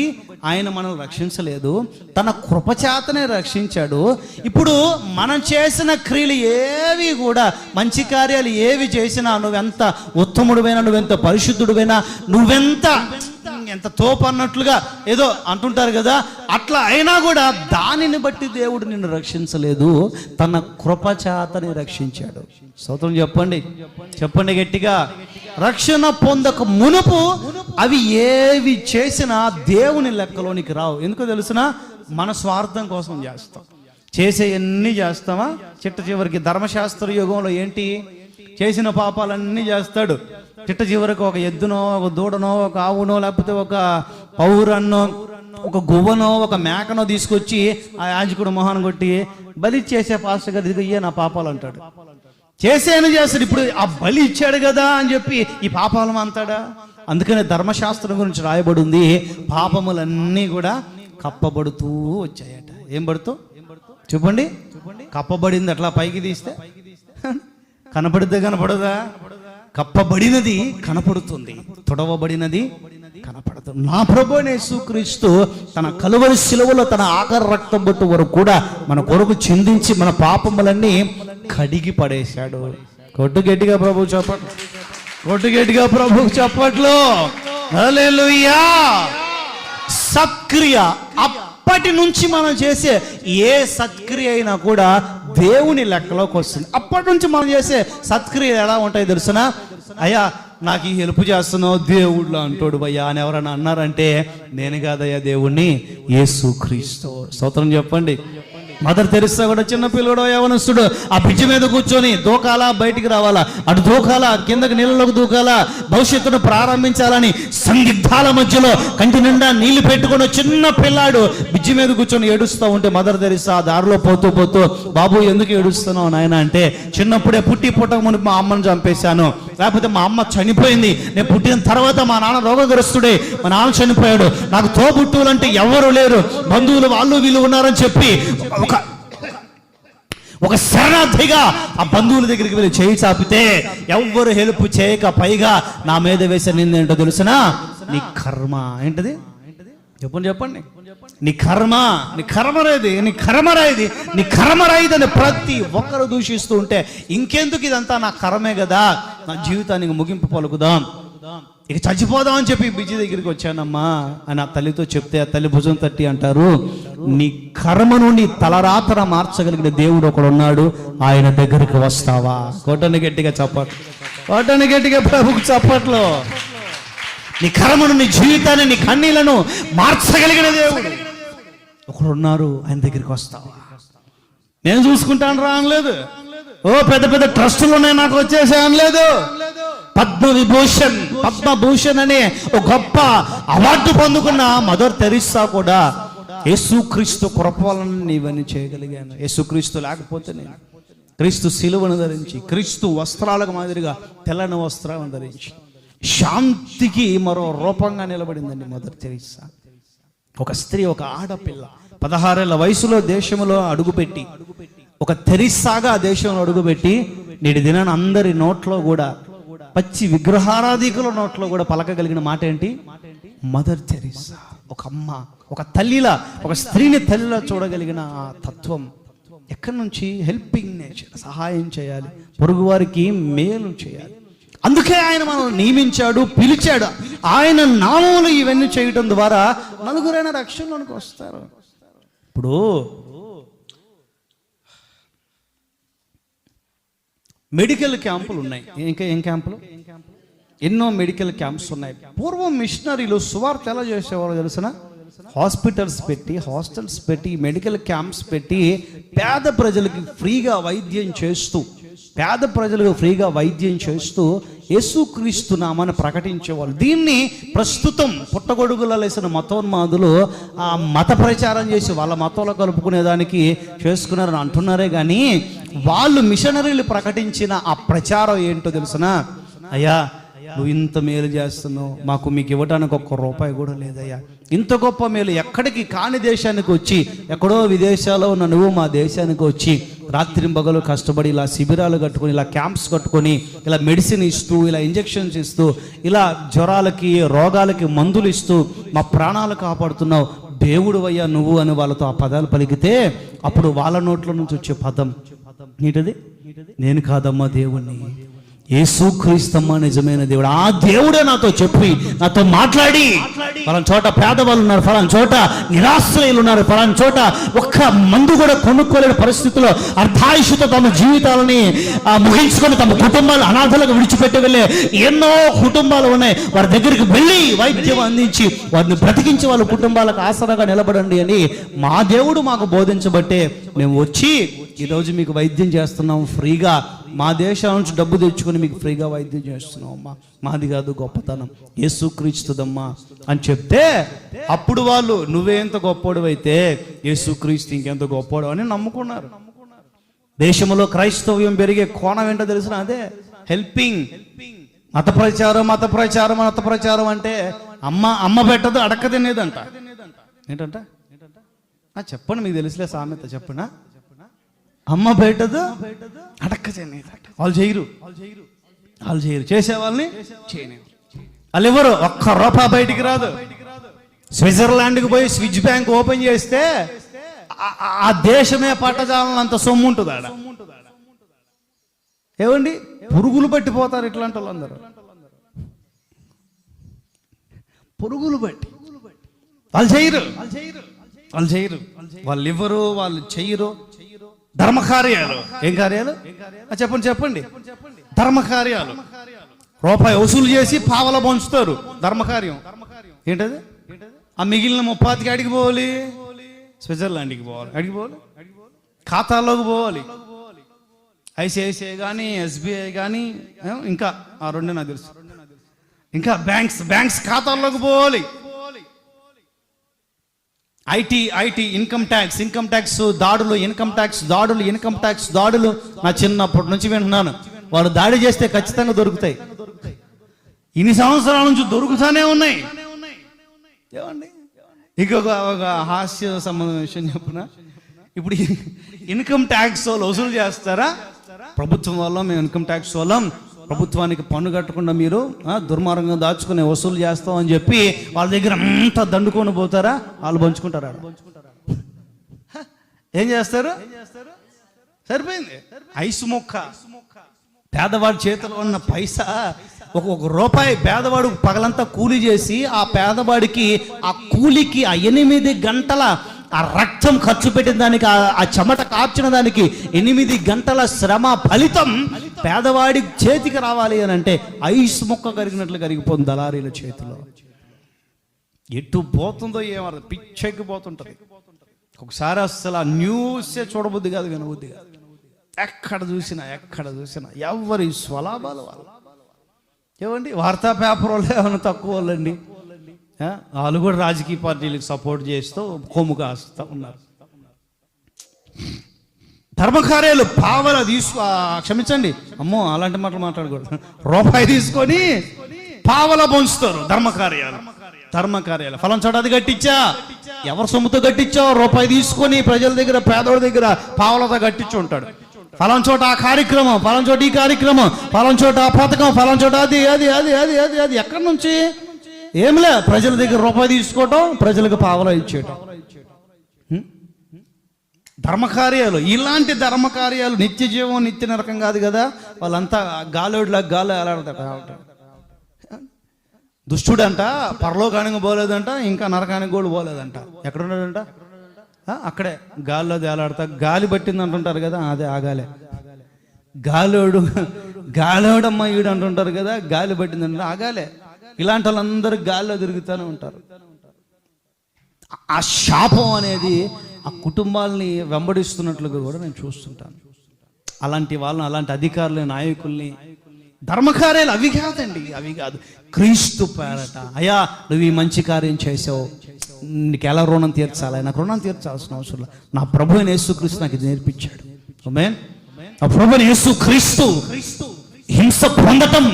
ఆయన మనల్ని రక్షించలేదు, తన కృపచేతనే రక్షించాడు. ఇప్పుడు మనం చేసిన క్రియలు ఏవి కూడా, మంచి కార్యాలు ఏవి చేసినా, నువ్వెంత ఉత్తముడివైనా, నువ్వెంత పరిశుద్ధుడివైనా, ఎంత తోపు అన్నట్లుగా ఏదో అంటుంటారు కదా, అట్లా అయినా కూడా దానిని బట్టి దేవుడు నిన్ను రక్షించలేదు, తన కృపచేతనే రక్షించాడు. స్తోత్రం చెప్పండి గట్టిగా. రక్షణ పొందక మునుపు అవి ఏవి చేసినా దేవుని లెక్కలోనికి రావు. ఎందుకో తెలుసునా? మన స్వార్థం కోసం చేస్తాం. చేసే ఎన్ని చేస్తామా, చిట్ట చివరికి ధర్మశాస్త్ర యుగంలో ఏంటి, చేసిన పాపాలన్నీ చేస్తాడు. చిట్ట చివరికి ఒక ఎద్దునో, ఒక దూడనో, ఒక ఆవునో, లేకపోతే ఒక పౌరన్నో, ఒక గువ్వనో, ఒక మేకనో తీసుకొచ్చి ఆ యాజకుడు మొహాన్ని కొట్టి బలి చేసే పాస్టర్ గారు ఇదిగో ఇయ్యే నా పాపాలు అంటాడు. చేసేయని చేస్తాడు. ఇప్పుడు ఆ బలి ఇచ్చాడు కదా అని చెప్పి ఈ పాపాలు అంతాడా? అందుకనే ధర్మశాస్త్రం గురించి రాయబడి ఉంది, పాపములన్నీ కూడా కప్పబడుతూ వచ్చాయట. ఏం పడుతూ చెప్పండి? కప్పబడింది. అట్లా పైకి తీస్తే కనపడదా? కప్పబడినది కనపడుతుంది, తొడవబడినది కనపడదు. నా ప్రభువైన యేసుక్రీస్తు తన కలువరి శిలువలో తన ఆఖరి రక్తం బొట్టు వరకు కూడా మన కొరకు చిందించి మన పాపములన్నీ కడిగి పడేశాడు. కొట్టు గట్టిగా ప్రభు చెప్పట్లు, కొట్టు గట్టిగా ప్రభు చెప్పట్లు. హల్లెలూయా. సత్క్రియ, అప్పటి నుంచి మనం చేసే ఏ సత్క్రియ అయినా కూడా దేవుని లెక్కలోకి వస్తుంది. అప్పటి నుంచి మనం చేసే సత్క్రియలు ఎలా ఉంటాయి తెలుసునా? అయ్యా నాకు ఈ హెల్ప్ చేస్తున్నావు దేవుళ్ళు అంటాడు భయ్యా అని ఎవరైనా అన్నారంటే నేను కాదయ్యా దేవుణ్ణి, యేసుక్రీస్తు. స్తోత్రం చెప్పండి. మదర్ తెరిసా కూడా చిన్న పిల్లడు యవనస్తుడు ఆ బ్రిడ్జి మీద కూర్చొని దూకాలా, బయటికి రావాలా, అటు దూకాలా, కిందకి నీళ్ళలోకి దూకాలా, భవిష్యత్తును ప్రారంభించాలని సందిగ్ధాల మధ్యలో కంటి నిండా నీళ్లు పెట్టుకుని చిన్న పిల్లాడు బ్రిడ్జి మీద కూర్చొని ఏడుస్తూ ఉంటే మదర్ తెరిసా దారిలో పోతూ బాబు ఎందుకు ఏడుస్తున్నావు నాయన అంటే, చిన్నప్పుడే పుట్టక ముందు మా అమ్మను చంపేశాను, లేకపోతే మా అమ్మ చనిపోయింది, నేను పుట్టిన తర్వాత మా నాన్న రోగగ్రస్తుడే, మా నాన్న చనిపోయాడు, నాకు తోబుట్టువులు అంటే ఎవరు లేరు, బంధువులు వాళ్ళు వీళ్ళు ఉన్నారని చెప్పి ఒక శరణార్థిగా ఆ బంధువుల దగ్గరికి వెళ్ళి చేయి చాపితే ఎవ్వరు హెల్ప్ చేయక పైగా నా మీద వేసే నిందేంటో తెలుసునా? నీ కర్మ. ఏంటది? చెప్పండి. నీ కర్మరాయిదని ప్రతి ఒక్కరు దూషిస్తూ ఉంటే ఇంకెందుకు, ఇదంతా నా కర్మే కదా, నా జీవితానికి ముగింపు పలుకుదాం, ఇక చచ్చిపోదాం అని చెప్పి బిజీ దగ్గరికి వచ్చానమ్మా అని ఆ తల్లితో చెప్తే ఆ తల్లి భుజం తట్టి అంటారు, నీ కర్మను నీ తలరాతన మార్చగలిగిన దేవుడు ఒకడు ఉన్నాడు, ఆయన దగ్గరికి వస్తావా? కోటని గట్టిగా ప్రభుకు చప్పట్లో. నీ కర్మను, నీ జీవితాన్ని, నీ కన్నీళ్లను మార్చగలిగిన దేవుడు ఒకడు ఉన్నారు, ఆయన దగ్గరికి వస్తావా? నేను చూసుకుంటాను రా అనలేదు, ఓ పెద్ద పెద్ద ట్రస్టులు ఉన్నాయి నాకు వచ్చేసే అనలేదు, పద్మభూషణ్ అనే ఒక గొప్ప అవార్డు పొందుకున్న మదర్ తెరిసా కూడా యేసుక్రీస్తు కృపలను ఇవన్నీ చేయగలిగాను. యేసుక్రీస్తు లేకపోతే నేను, క్రీస్తు శిలువను ధరించి, క్రీస్తు వస్త్రాలకు మాదిరిగా తెల్లని వస్త్రాలను ధరించి శాంతికి మరో రూపంగా నిలబడిందండి మదర్ తెరిసా. ఒక స్త్రీ, ఒక ఆడపిల్ల 16 ఏళ్ల వయసులో దేశంలో అడుగుపెట్టి, ఒక తెరిసాగా దేశంలో అడుగుపెట్టి నేటి దినాన్ని అందరి నోట్లో కూడా, పచ్చి విగ్రహారాధికుల నోట్లో కూడా పలకగలిగిన మాట ఏంటి? Mother Teresa. ఒక అమ్మ, ఒక తల్లిలా, ఒక స్త్రీని తల్లిలా చూడగలిగిన ఆ తత్వం ఎక్కడి నుంచి? హెల్పింగ్ నేచర్, సహాయం చేయాలి, పొరుగు వారికి మేలు చేయాలి. అందుకే ఆయన మనల్ని నియమించాడు, పిలిచాడు. ఆయన నామములు ఇవన్నీ చేయటం ద్వారా నలుగురైన రక్షణలోనికి వస్తారు. ఇప్పుడు మెడికల్ క్యాంపులు ఉన్నాయి. ఏం క్యాంపులు? ఎన్నో మెడికల్ క్యాంప్స్ ఉన్నాయి. పూర్వం మిషనరీలు సువార్త ఎలా చేసేవారో తెలుసిన? హాస్పిటల్స్ పెట్టి, హాస్టల్స్ పెట్టి, మెడికల్ క్యాంప్స్ పెట్టి పేద ప్రజలకి ఫ్రీగా వైద్యం చేస్తూ యేసుక్రీస్తు నామాన్ని ప్రకటించేవాళ్ళు. దీన్ని ప్రస్తుతం పుట్టగొడుగుల లేసిన మతోన్మాదులు ఆ మత ప్రచారం చేసి వాళ్ళ మతంలో కలుపుకునేదానికి చేసుకున్నారని అంటున్నారే కానీ, వాళ్ళు మిషనరీలు ప్రకటించిన ఆ ప్రచారం ఏంటో తెలుసునా? అయ్యా నువ్వు ఇంత మేలు చేస్తున్నావు, మీకు ఇవ్వడానికి ₹1 కూడా లేదయ్యా, ఇంత గొప్ప మేలు ఎక్కడికి కాని దేశానికి వచ్చి, ఎక్కడో విదేశాల్లో ఉన్న నువ్వు మా దేశానికి వచ్చి రాత్రింబగలు కష్టపడి ఇలా శిబిరాలు కట్టుకొని, ఇలా క్యాంప్స్ కట్టుకొని, ఇలా మెడిసిన్ ఇస్తూ, ఇలా ఇంజెక్షన్స్ ఇస్తూ, ఇలా జ్వరాలకి రోగాలకి మందులు ఇస్తూ మా ప్రాణాలు కాపాడుతున్నావు, దేవుడు అయ్యా నువ్వు అని వాళ్ళతో ఆ పదాలు పలికితే అప్పుడు వాళ్ళ నోట్ల నుంచి వచ్చే పదం నీటది, నేను కాదమ్మా దేవుణ్ణి, యేసుక్రీస్తమ్మ నిజమైన దేవుడు. ఆ దేవుడే నాతో చెప్పి, నాతో మాట్లాడి, ఫలానా చోట పేదవాళ్ళు ఉన్నారు, ఫలానా చోట నిరాశ్రయులు ఉన్నారు, ఫలానా చోట ఒక్క మందు కూడా కొనుక్కోలేని పరిస్థితుల్లో అర్ధాయుషుతో తమ జీవితాలని ముగించుకొని తమ కుటుంబాలు అనాథలకు విడిచిపెట్టి వెళ్ళే ఎన్నో కుటుంబాలు ఉన్నాయి. వారి దగ్గరికి వెళ్ళి వైద్యం అందించి వారిని బ్రతికించి వాళ్ళ కుటుంబాలకు ఆసరాగా నిలబడండి అని మా దేవుడు మాకు బోధించబట్టే మేము వచ్చి ఈరోజు మీకు వైద్యం చేస్తున్నాం ఫ్రీగా. మా దేశం నుంచి డబ్బు తెచ్చుకొని మీకు ఫ్రీగా వైద్యం చేస్తున్నాం అమ్మా, మాది కాదు గొప్పతనం, యేసుక్రీస్తుదమ్మా అని చెప్తే అప్పుడు వాళ్ళు నువ్వేంత గొప్పోడు అయితే యేసుక్రీస్తు ఇంకెంత గొప్పోడు అని నమ్ముకున్నారు. దేశంలో క్రైస్తవ్యం పెరిగే కోణం ఏంటో తెలిసిన అదే హెల్పింగ్. మత ప్రచారం అంటే అమ్మ పెట్టదు అడక్క తినేదంట. ఏంటంట చెప్పండి, మీకు తెలుసులే సామెత చెప్పనా? అమ్మ పెట్టదు అడక్క తినేదంట. వాళ్ళు చేయరు చేసే వాళ్ళని చేయలేరు. వాళ్ళు ఎవరు ఒక్క రూపాయి బయటికి రాదు. స్విట్జర్లాండ్కి పోయి స్విచ్ బ్యాంక్ ఓపెన్ చేస్తే ఆ దేశమే పట్టజాలంత సొమ్ము ఉంటుంది ఆడ. ఏమండి పురుగులు పట్టిపోతారు ఇట్లాంటి వాళ్ళందరూ, పురుగులు బట్టి వాళ్ళు చేయరు. వాళ్ళు ఎవరు, వాళ్ళు చేయరు. ధర్మకార్యాలు. ఏం కార్యాలు చెప్పండి. ధర్మకార్యాలు. రూపాయి వసూలు చేసి పావల పంచుతారు. ధర్మకార్యం ఏంటది? ఆ మిగిలిన 30 అడిగి పోవాలి, స్విట్జర్లాండ్కి పోవాలి, అడిగి పోవాలి, ఖాతాలోకి పోవాలి. ఐసిఐసిఐ కానీ ఎస్బీఐ కానీ ఇంకా ఆ రెండు నాకు తెలుసు. ఇంకా బ్యాంక్స్ ఖాతాల్లోకి పోవాలి. ఐటీ ఇన్కమ్ ట్యాక్స్ దాడులు నా చిన్నప్పటి నుంచి వింటున్నాను. వాళ్ళు దాడి చేస్తే ఖచ్చితంగా దొరుకుతాయి. ఇన్ని సంవత్సరాల నుంచి దొరుకుతానే ఉన్నాయి. ఏమండి ఒక హాస్య సంబంధం విషయం చెప్పున, ఇప్పుడు ఇన్కమ్ ట్యాక్స్ వాళ్ళు వసూలు చేస్తారా? ప్రభుత్వం వల్ల మేము ఇన్కమ్ ట్యాక్స్ వాళ్ళం, ప్రభుత్వానికి పన్ను కట్టకుండా మీరు దుర్మార్గంగా దాచుకునే వసూలు చేస్తాం అని చెప్పి వాళ్ళ దగ్గర అంతా దండుకొని పోతారా? వాళ్ళు పంచుకుంటారా? ఏం చేస్తారు? సరిపోయింది. ఐసు మొక్క. పేదవాడి చేతిలో ఉన్న పైసా, ఒక్కొక్క రూపాయి పేదవాడు పగలంతా కూలీ చేసి ఆ పేదవాడికి ఆ కూలికి ఆ 8 గంటల ఆ రక్తం ఖర్చు పెట్టిన దానికి, ఆ చెమట కార్చిన దానికి 8 గంటల శ్రమ ఫలితం పేదవాడి చేతికి రావాలి అని అంటే ఐస్ మొక్క కరిగినట్లు కరిగిపోతుంది దళారీల చేతిలో. ఎటు పోతుందో ఏమర్థం, పిచ్చెక్కి పోతుంటది. ఒకసారి అసలు ఆ న్యూసే చూడబుద్ధి కాదు, వినబుద్ధి కాదు. ఎక్కడ చూసినా ఎవరి స్వలాభాలు వాళ్ళు. ఏమండి వార్తా పేపర్ వాళ్ళు ఏమైనా తక్కువ వాళ్ళండి, వాళ్ళు కూడా రాజకీయ పార్టీలకు సపోర్ట్ చేస్తూ కొమ్ము కాస్తూ ఉన్నారు. ధర్మకార్యాలు క్షమించండి అమ్మో అలాంటి మాటలు మాట్లాడకూడదు. రూపాయి తీసుకొని పావల పంచుతారు. ధర్మకార్యాలు ఫలం చోట అది కట్టించా, ఎవరు సొమ్ముతో కట్టించావు? రూపాయి తీసుకొని ప్రజల దగ్గర, పేదోడి దగ్గర పావలతో కట్టించి ఉంటాడు. ఫలం చోట ఆ కార్యక్రమం, ఫలం చోట ఈ కార్యక్రమం, ఫలం చోట ఆ పథకం, ఫలం చోట అది అది అది అది అది అది ఎక్కడి నుంచి? ఏంలే, ప్రజల దగ్గర రూపాయి తీసుకోవటం, ప్రజలకు పావలా ఇచ్చేయటం. ధర్మకార్యాలు. ఇలాంటి ధర్మకార్యాలు నిత్య జీవం నిత్య నరకం కాదు కదా. వాళ్ళంతా గాలోడిలా గాల్లో ఎలాడతాడు. దుష్టుడంట పరలోకానికి పోలేదంట, ఇంకా నరకానికి కూడా పోలేదంట. ఎక్కడున్నాడంట? అక్కడే గాల్లో తేలాడతా. గాలి పట్టింది అంటుంటారు కదా, అదే ఆగాలే. గాలోడమ్మ ఈడు అంటుంటారు కదా, గాలి పట్టిందంటే ఆగాలే. ఇలాంటి వాళ్ళందరూ గాల్లో తిరుగుతూనే ఉంటారు. ఆ శాపం అనేది ఆ కుటుంబాలని వెంబడిస్తున్నట్లుగా కూడా నేను చూస్తుంటాను. అలాంటి వాళ్ళని, అలాంటి అధికారులని, నాయకుల్ని. ధర్మకార్యాలు అవి కాదండి, అవి కాదు. క్రీస్తు పేరట అయ్యా నువ్వు ఈ మంచి కార్యం చేసావు, నీకు ఎలా రుణం తీర్చాలి? నాకు రుణం తీర్చాల్సిన అవసరం లేదు. నా ప్రభు అయిన యేసుక్రీస్తు నాకు ఇది నేర్పించాడు. ఆమేన్. నా ప్రభు అయిన యేసుక్రీస్తు హింస పొందటం,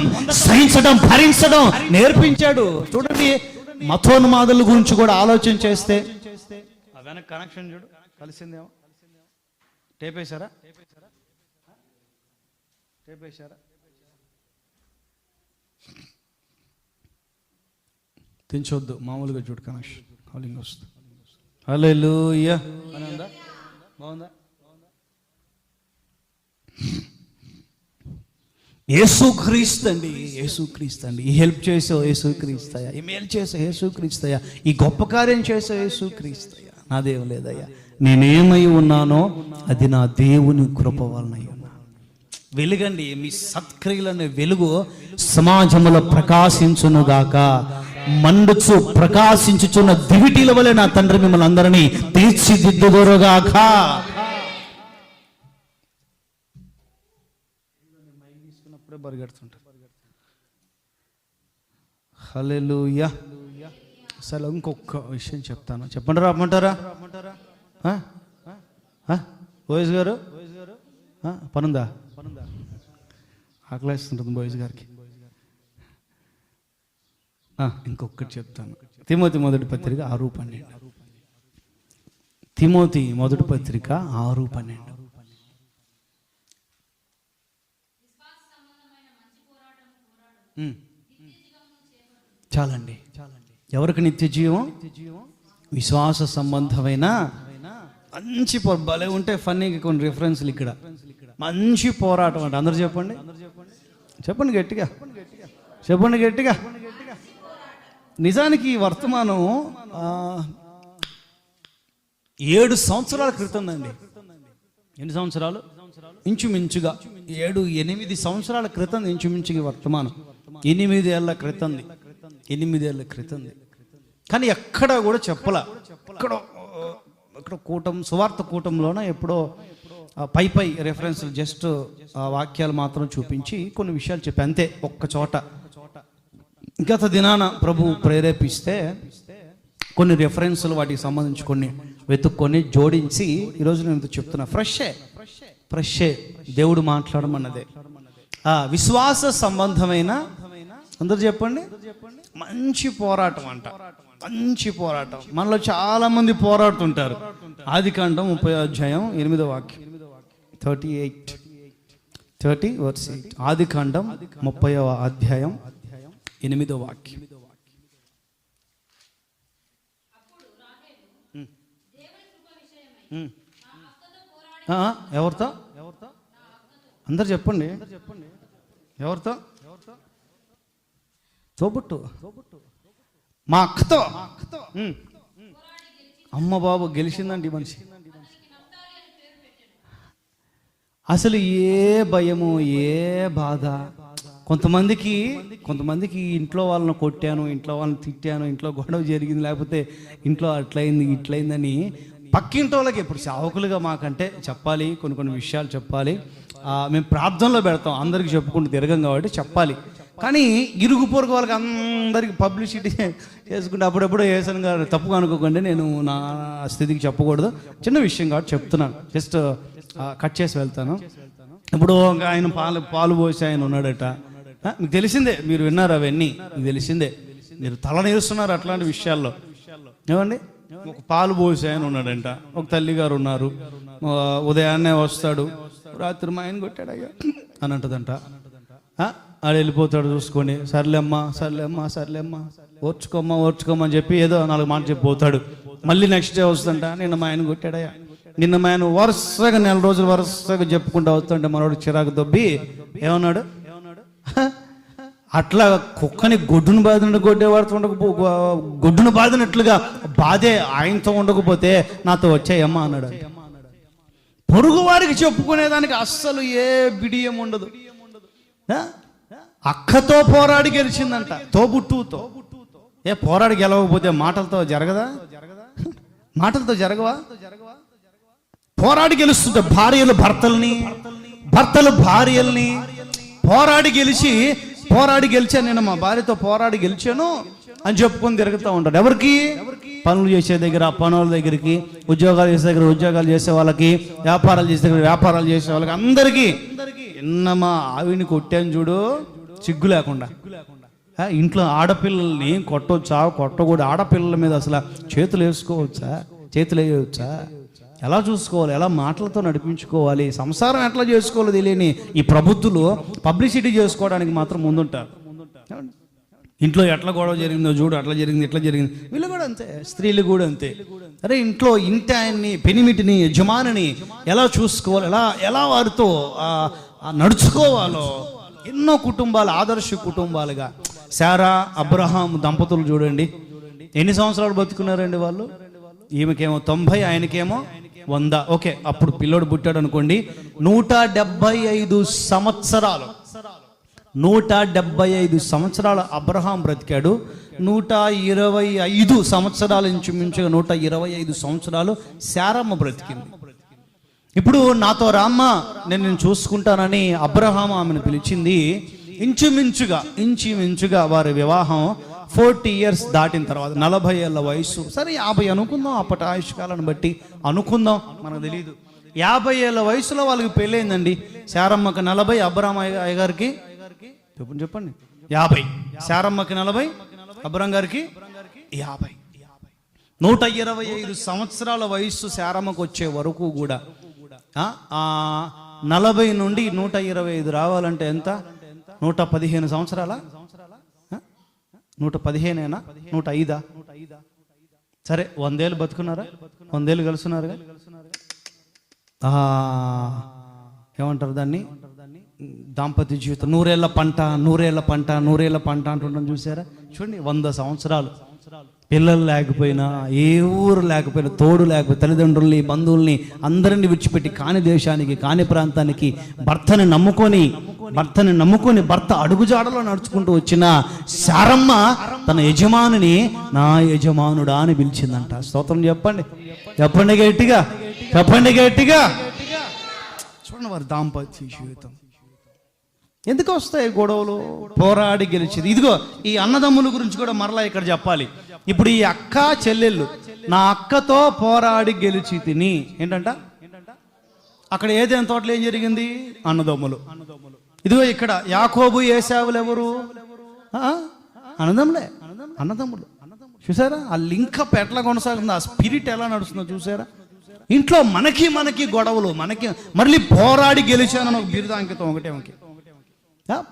సహించడం, భరించడం నేర్పించాడు. చూడండి, మతోన్మాదుల గురించి కూడా ఆలోచన చేస్తే వెనక కనెక్షన్ చూడు, కలిసిందేమో. టేప్ వేశారా? తెంచొద్దు, మామూలుగా చూడు కనెక్షన్ కాలింగ్ వస్తుంది. హల్లెలూయా అని ఉందా? బాగుందా? యేసుక్రీస్తు అండి, యేసుక్రీస్తు అండి. ఈ హెల్ప్ చేసావు యేసుక్రీస్తయ్యా, ఈ మేలు చేసావు యేసుక్రీస్తయ్యా, ఈ గొప్ప కార్యం చేసావు యేసుక్రీస్తయ్యా. నాదేం లేదయ్యా, నేనేమై ఉన్నానో అది నా దేవుని కృప వలన ఉన్నాను. వెలుగండి, మీ సత్క్రియలనే వెలుగు సమాజంలో ప్రకాశించునుగాక. మండుచు ప్రకాశించుచున్న దివిటీల వలె నా తండ్రి మిమ్మల్ని అందరినీ తీర్చిదిద్దుదురుగాక. పరిగెడుతుంటారు. హల్లెలూయా. అసలు ఇంకొక విషయం చెప్తాను, చెప్పండి రామంటారా? బోయస్ గారు పనుందా? ఆకలేస్తుంటుంది బోయస్ గారికి. ఇంకొకటి చెప్తాను. తిమోతి మొదటి పత్రిక 6:12. తిమోతి మొదటి పత్రిక 6:12. చాలండి. ఎవరికి నిత్య జీవం? విశ్వాస సంబంధమైన మంచి భలే ఉంటే ఫన్నీగా కొన్ని రిఫరెన్స్లు ఇక్కడ. మంచి పోరాటం అంటే అందరూ చెప్పండి, చెప్పండి గట్టిగా, చెప్పండి గట్టిగా. నిజానికి ఈ వర్తమానం 7 సంవత్సరాల క్రితం అండి. ఎన్ని సంవత్సరాలు? ఇంచుమించుగా 7-8 సంవత్సరాల క్రితం ఇంచుమించుగా వర్తమానం. 8 ఏళ్ల క్రితంది, 8 ఏళ్ల క్రితంది. కానీ ఎక్కడ కూడా చెప్పలా. ఇక్కడ కూటం, సువార్త కూటంలోనే ఎప్పుడో పై రెఫరెన్స్లు, జస్ట్ వాక్యాలు మాత్రం చూపించి కొన్ని విషయాలు చెప్పి అంతే. ఒక్క చోట గత దినాన ప్రభు ప్రేరేపిస్తే కొన్ని రెఫరెన్స్లు వాటికి సంబంధించి కొన్ని వెతుక్కొని జోడించి ఈరోజు నేను చెప్తున్నా. ఫ్రెషే దేవుడు మాట్లాడమన్నదే. విశ్వాస సంబంధమైన, అందరు చెప్పండి, మంచి పోరాటం అంట. మంచి పోరాటం. మనలో చాలా మంది పోరాడుతుంటారు. ఆదికాండం 30:8 30:8. ఆదికాండం 30:8. ఎవరితో? అందరు చెప్పండి, ఎవరితో? తోబుట్టు, మా అక్కతో. అమ్మ బాబు, గెలిచిందండి మనిషి. అసలు ఏ భయము, ఏ బాధ. కొంతమందికి ఇంట్లో వాళ్ళని కొట్టాను, ఇంట్లో వాళ్ళని తిట్టాను, ఇంట్లో గొడవ జరిగింది, లేకపోతే ఇంట్లో అట్లయింది ఇట్లయిందని పక్కింటి వాళ్ళకి ఇప్పుడు సేవకులుగా మాకంటే చెప్పాలి, కొన్ని విషయాలు చెప్పాలి. మేము ప్రార్థనలో పెడతాం, అందరికి చెప్పుకుంటూ తిరగం కాబట్టి చెప్పాలి. కానీ ఇరుగు పొరుగు వాళ్ళకి అందరికి పబ్లిసిటీ చేసుకుంటే అప్పుడెప్పుడు వేసాను గారు, తప్పుగా అనుకోకండి, నేను నా స్థితికి చెప్పకూడదు. చిన్న విషయం కాబట్టి చెప్తున్నాను, జస్ట్ కట్ చేసి వెళ్తాను. ఇప్పుడు ఆయన పాలు పోసి ఆయన ఉన్నాడట. మీకు తెలిసిందే, మీరు విన్నారు అవన్నీ, మీకు తెలిసిందే. మీరు తల నేరుస్తున్నారు అట్లాంటి విషయాల్లో. ఏమండి, ఒక పాలు పోసి ఆయన ఉన్నాడంట, ఒక తల్లి గారు ఉన్నారు. ఉదయాన్నే వస్తాడు, రాత్రి మా ఆయన కొట్టాడయ్యా అని అంటదంట. ఆడు వెళ్ళిపోతాడు చూసుకొని, సర్లేమ్మా ఓర్చుకోమ్మా అని చెప్పి ఏదో 4 మాటలు చెప్పిపోతాడు. మళ్ళీ నెక్స్ట్ డే వస్తుంట, నిన్న మా ఆయన కొట్టాడయ్యా, నిన్న మా ఆయన వరుసగా 4 రోజులు వరుసగా చెప్పుకుంటూ వస్తుంటే మనోడు చిరాకు దొబ్బి ఏమన్నాడు? అట్లా కుక్కని గొడ్డును బాధినట్టు గొడ్డును బాధినట్లుగా బాధే ఆయనతో ఉండకపోతే నాతో వచ్చాయమ్మా అన్నాడు. పొరుగు వారికి చెప్పుకునేదానికి అస్సలు ఏ బిడియం ఉండదు. అక్కతో పోరాడి గెలిచిందంట, తోబుట్టుతో. పోరాడి గెలవకపోతే మాటలతో జరగదా? మాటలతో జరగవా? పోరాడి గెలుస్తుంటే భార్యలు భర్తల్ని, భర్తలు భార్యల్ని పోరాడి గెలిచాను, నేను మా భార్యతో పోరాడి గెలిచాను అని చెప్పుకొని తిరుగుతూ ఉంటాడు. ఎవరికి? పనులు చేసే దగ్గర పనుల దగ్గరికి, ఉద్యోగాలు చేసే దగ్గర ఉద్యోగాలు చేసే వాళ్ళకి, వ్యాపారాలు చేసే దగ్గర వ్యాపారాలు చేసే వాళ్ళకి, అందరికీ. నిన్న మా ఆవిని కొట్టాను చూడు, సిగ్గు లేకుండా. ఇంట్లో ఆడపిల్లల్ని కొట్టొచ్చా, కొట్టకూడదు? ఆడపిల్లల మీద అసలు చేతులు వేసుకోవచ్చా, చేతులు వేయవచ్చా? ఎలా చూసుకోవాలి, ఎలా మాటలతో నడిపించుకోవాలి, సంసారం ఎట్లా చేసుకోవాలో తెలియని ఈ ప్రబుద్ధులు పబ్లిసిటీ చేసుకోవడానికి మాత్రం ముందుంటారు. ఇంట్లో ఎట్లా గొడవ జరిగిందో చూడు, అట్లా జరిగింది, ఇట్లా జరిగింది. వీళ్ళు కూడా అంతే, స్త్రీలు కూడా అంతే. అరే ఇంట్లో ఇంటి ఆయన్ని, పెనిమిటిని, యజమానిని ఎలా చూసుకోవాలి, ఎలా వారితో నడుచుకోవాలో ఎన్నో కుటుంబాలు ఆదర్శ కుటుంబాలుగా. శారా అబ్రహాం దంపతులు చూడండి, ఎన్ని సంవత్సరాలు బతుకున్నారండి వాళ్ళు? ఈమెకేమో 90, ఆయనకేమో 100. ఓకే, అప్పుడు పిల్లోడు పుట్టాడు అనుకోండి. 175 సంవత్సరాలు, 175 సంవత్సరాలు అబ్రహాం బ్రతికాడు. 125 సంవత్సరాలు, ఇంచుమించుగా 125 సంవత్సరాలు శారమ్మ బ్రతికింది. ఇప్పుడు నాతో రామ్మ, నేను చూసుకుంటానని అబ్రహాం ఆమెను పిలిచింది. ఇంచుమించుగా వారి వివాహం 40 years దాటిన తర్వాత, 40 ఏళ్ళ వయసు, సరే 50 అనుకుందాం, అప్పటి ఆయుష్కాలను బట్టి అనుకుందాం, మనకు తెలియదు. 50 ఏళ్ళ వయసులో వాళ్ళకి పెళ్ళయిందండి. శారమ్మకి 40, అబ్రహాం అయ్యగారికి చెప్పండి 50. శారమ్మకి 40, అబ్రహాం గారికి 50. 125 సంవత్సరాల వయసు శారమ్మకు వచ్చే వరకు కూడా 40 నుండి 125 రావాలంటే ఎంత? 115 సంవత్సరాల? 115ఏనా? 105? సరే 100 ఏళ్ళు బతుకున్నారా? 100 ఏళ్ళు కలుస్తున్నారుగా. ఏమంటారు దాన్ని? దాంపత్య జీవితం. 100 ఏళ్ళ పంట అంటుంటాం చూసారా? చూడండి, 100 సంవత్సరాలు పిల్లలు లేకపోయినా, ఏ ఊరు లేకపోయినా, తోడు లేకపోయినా, తల్లిదండ్రుల్ని, బంధువుల్ని అందరినీ విడిచిపెట్టి కాని దేశానికి, కాని ప్రాంతానికి భర్తని నమ్ముకొని భర్త అడుగుజాడలో నడుచుకుంటూ వచ్చిన శారమ్మ తన యజమానిని నా యజమానుడా అని పిలిచిందంట. స్తోత్రం చెప్పండి గట్టిగా. చూడండి వారి దాంపత్య జీవితం. ఎందుకు వస్తాయి గొడవలు? పోరాడి గెలిచేది. ఇదిగో ఈ అన్నదమ్ముల గురించి కూడా మరలా ఇక్కడ చెప్పాలి. ఇప్పుడు ఈ అక్క చెల్లెళ్ళు, నా అక్కతో పోరాడి గెలిచి తిని ఏంటంట, అక్కడ ఏదైనా తోటలో ఏం జరిగింది? అన్నదమ్ములు. ఇదిగో ఇక్కడ యాకోబు ఏశావులు ఎవరు? అన్నదమ్ములు. చూసారా ఆ లింక్ అప్ ఎట్లా కొనసాగుతుంది, ఆ స్పిరిట్ ఎలా నడుస్తుందో చూసారా? ఇంట్లో మనకి గొడవలు, మళ్ళీ పోరాడి గెలిచానని ఒక బిరుదాంకితం ఒకటే.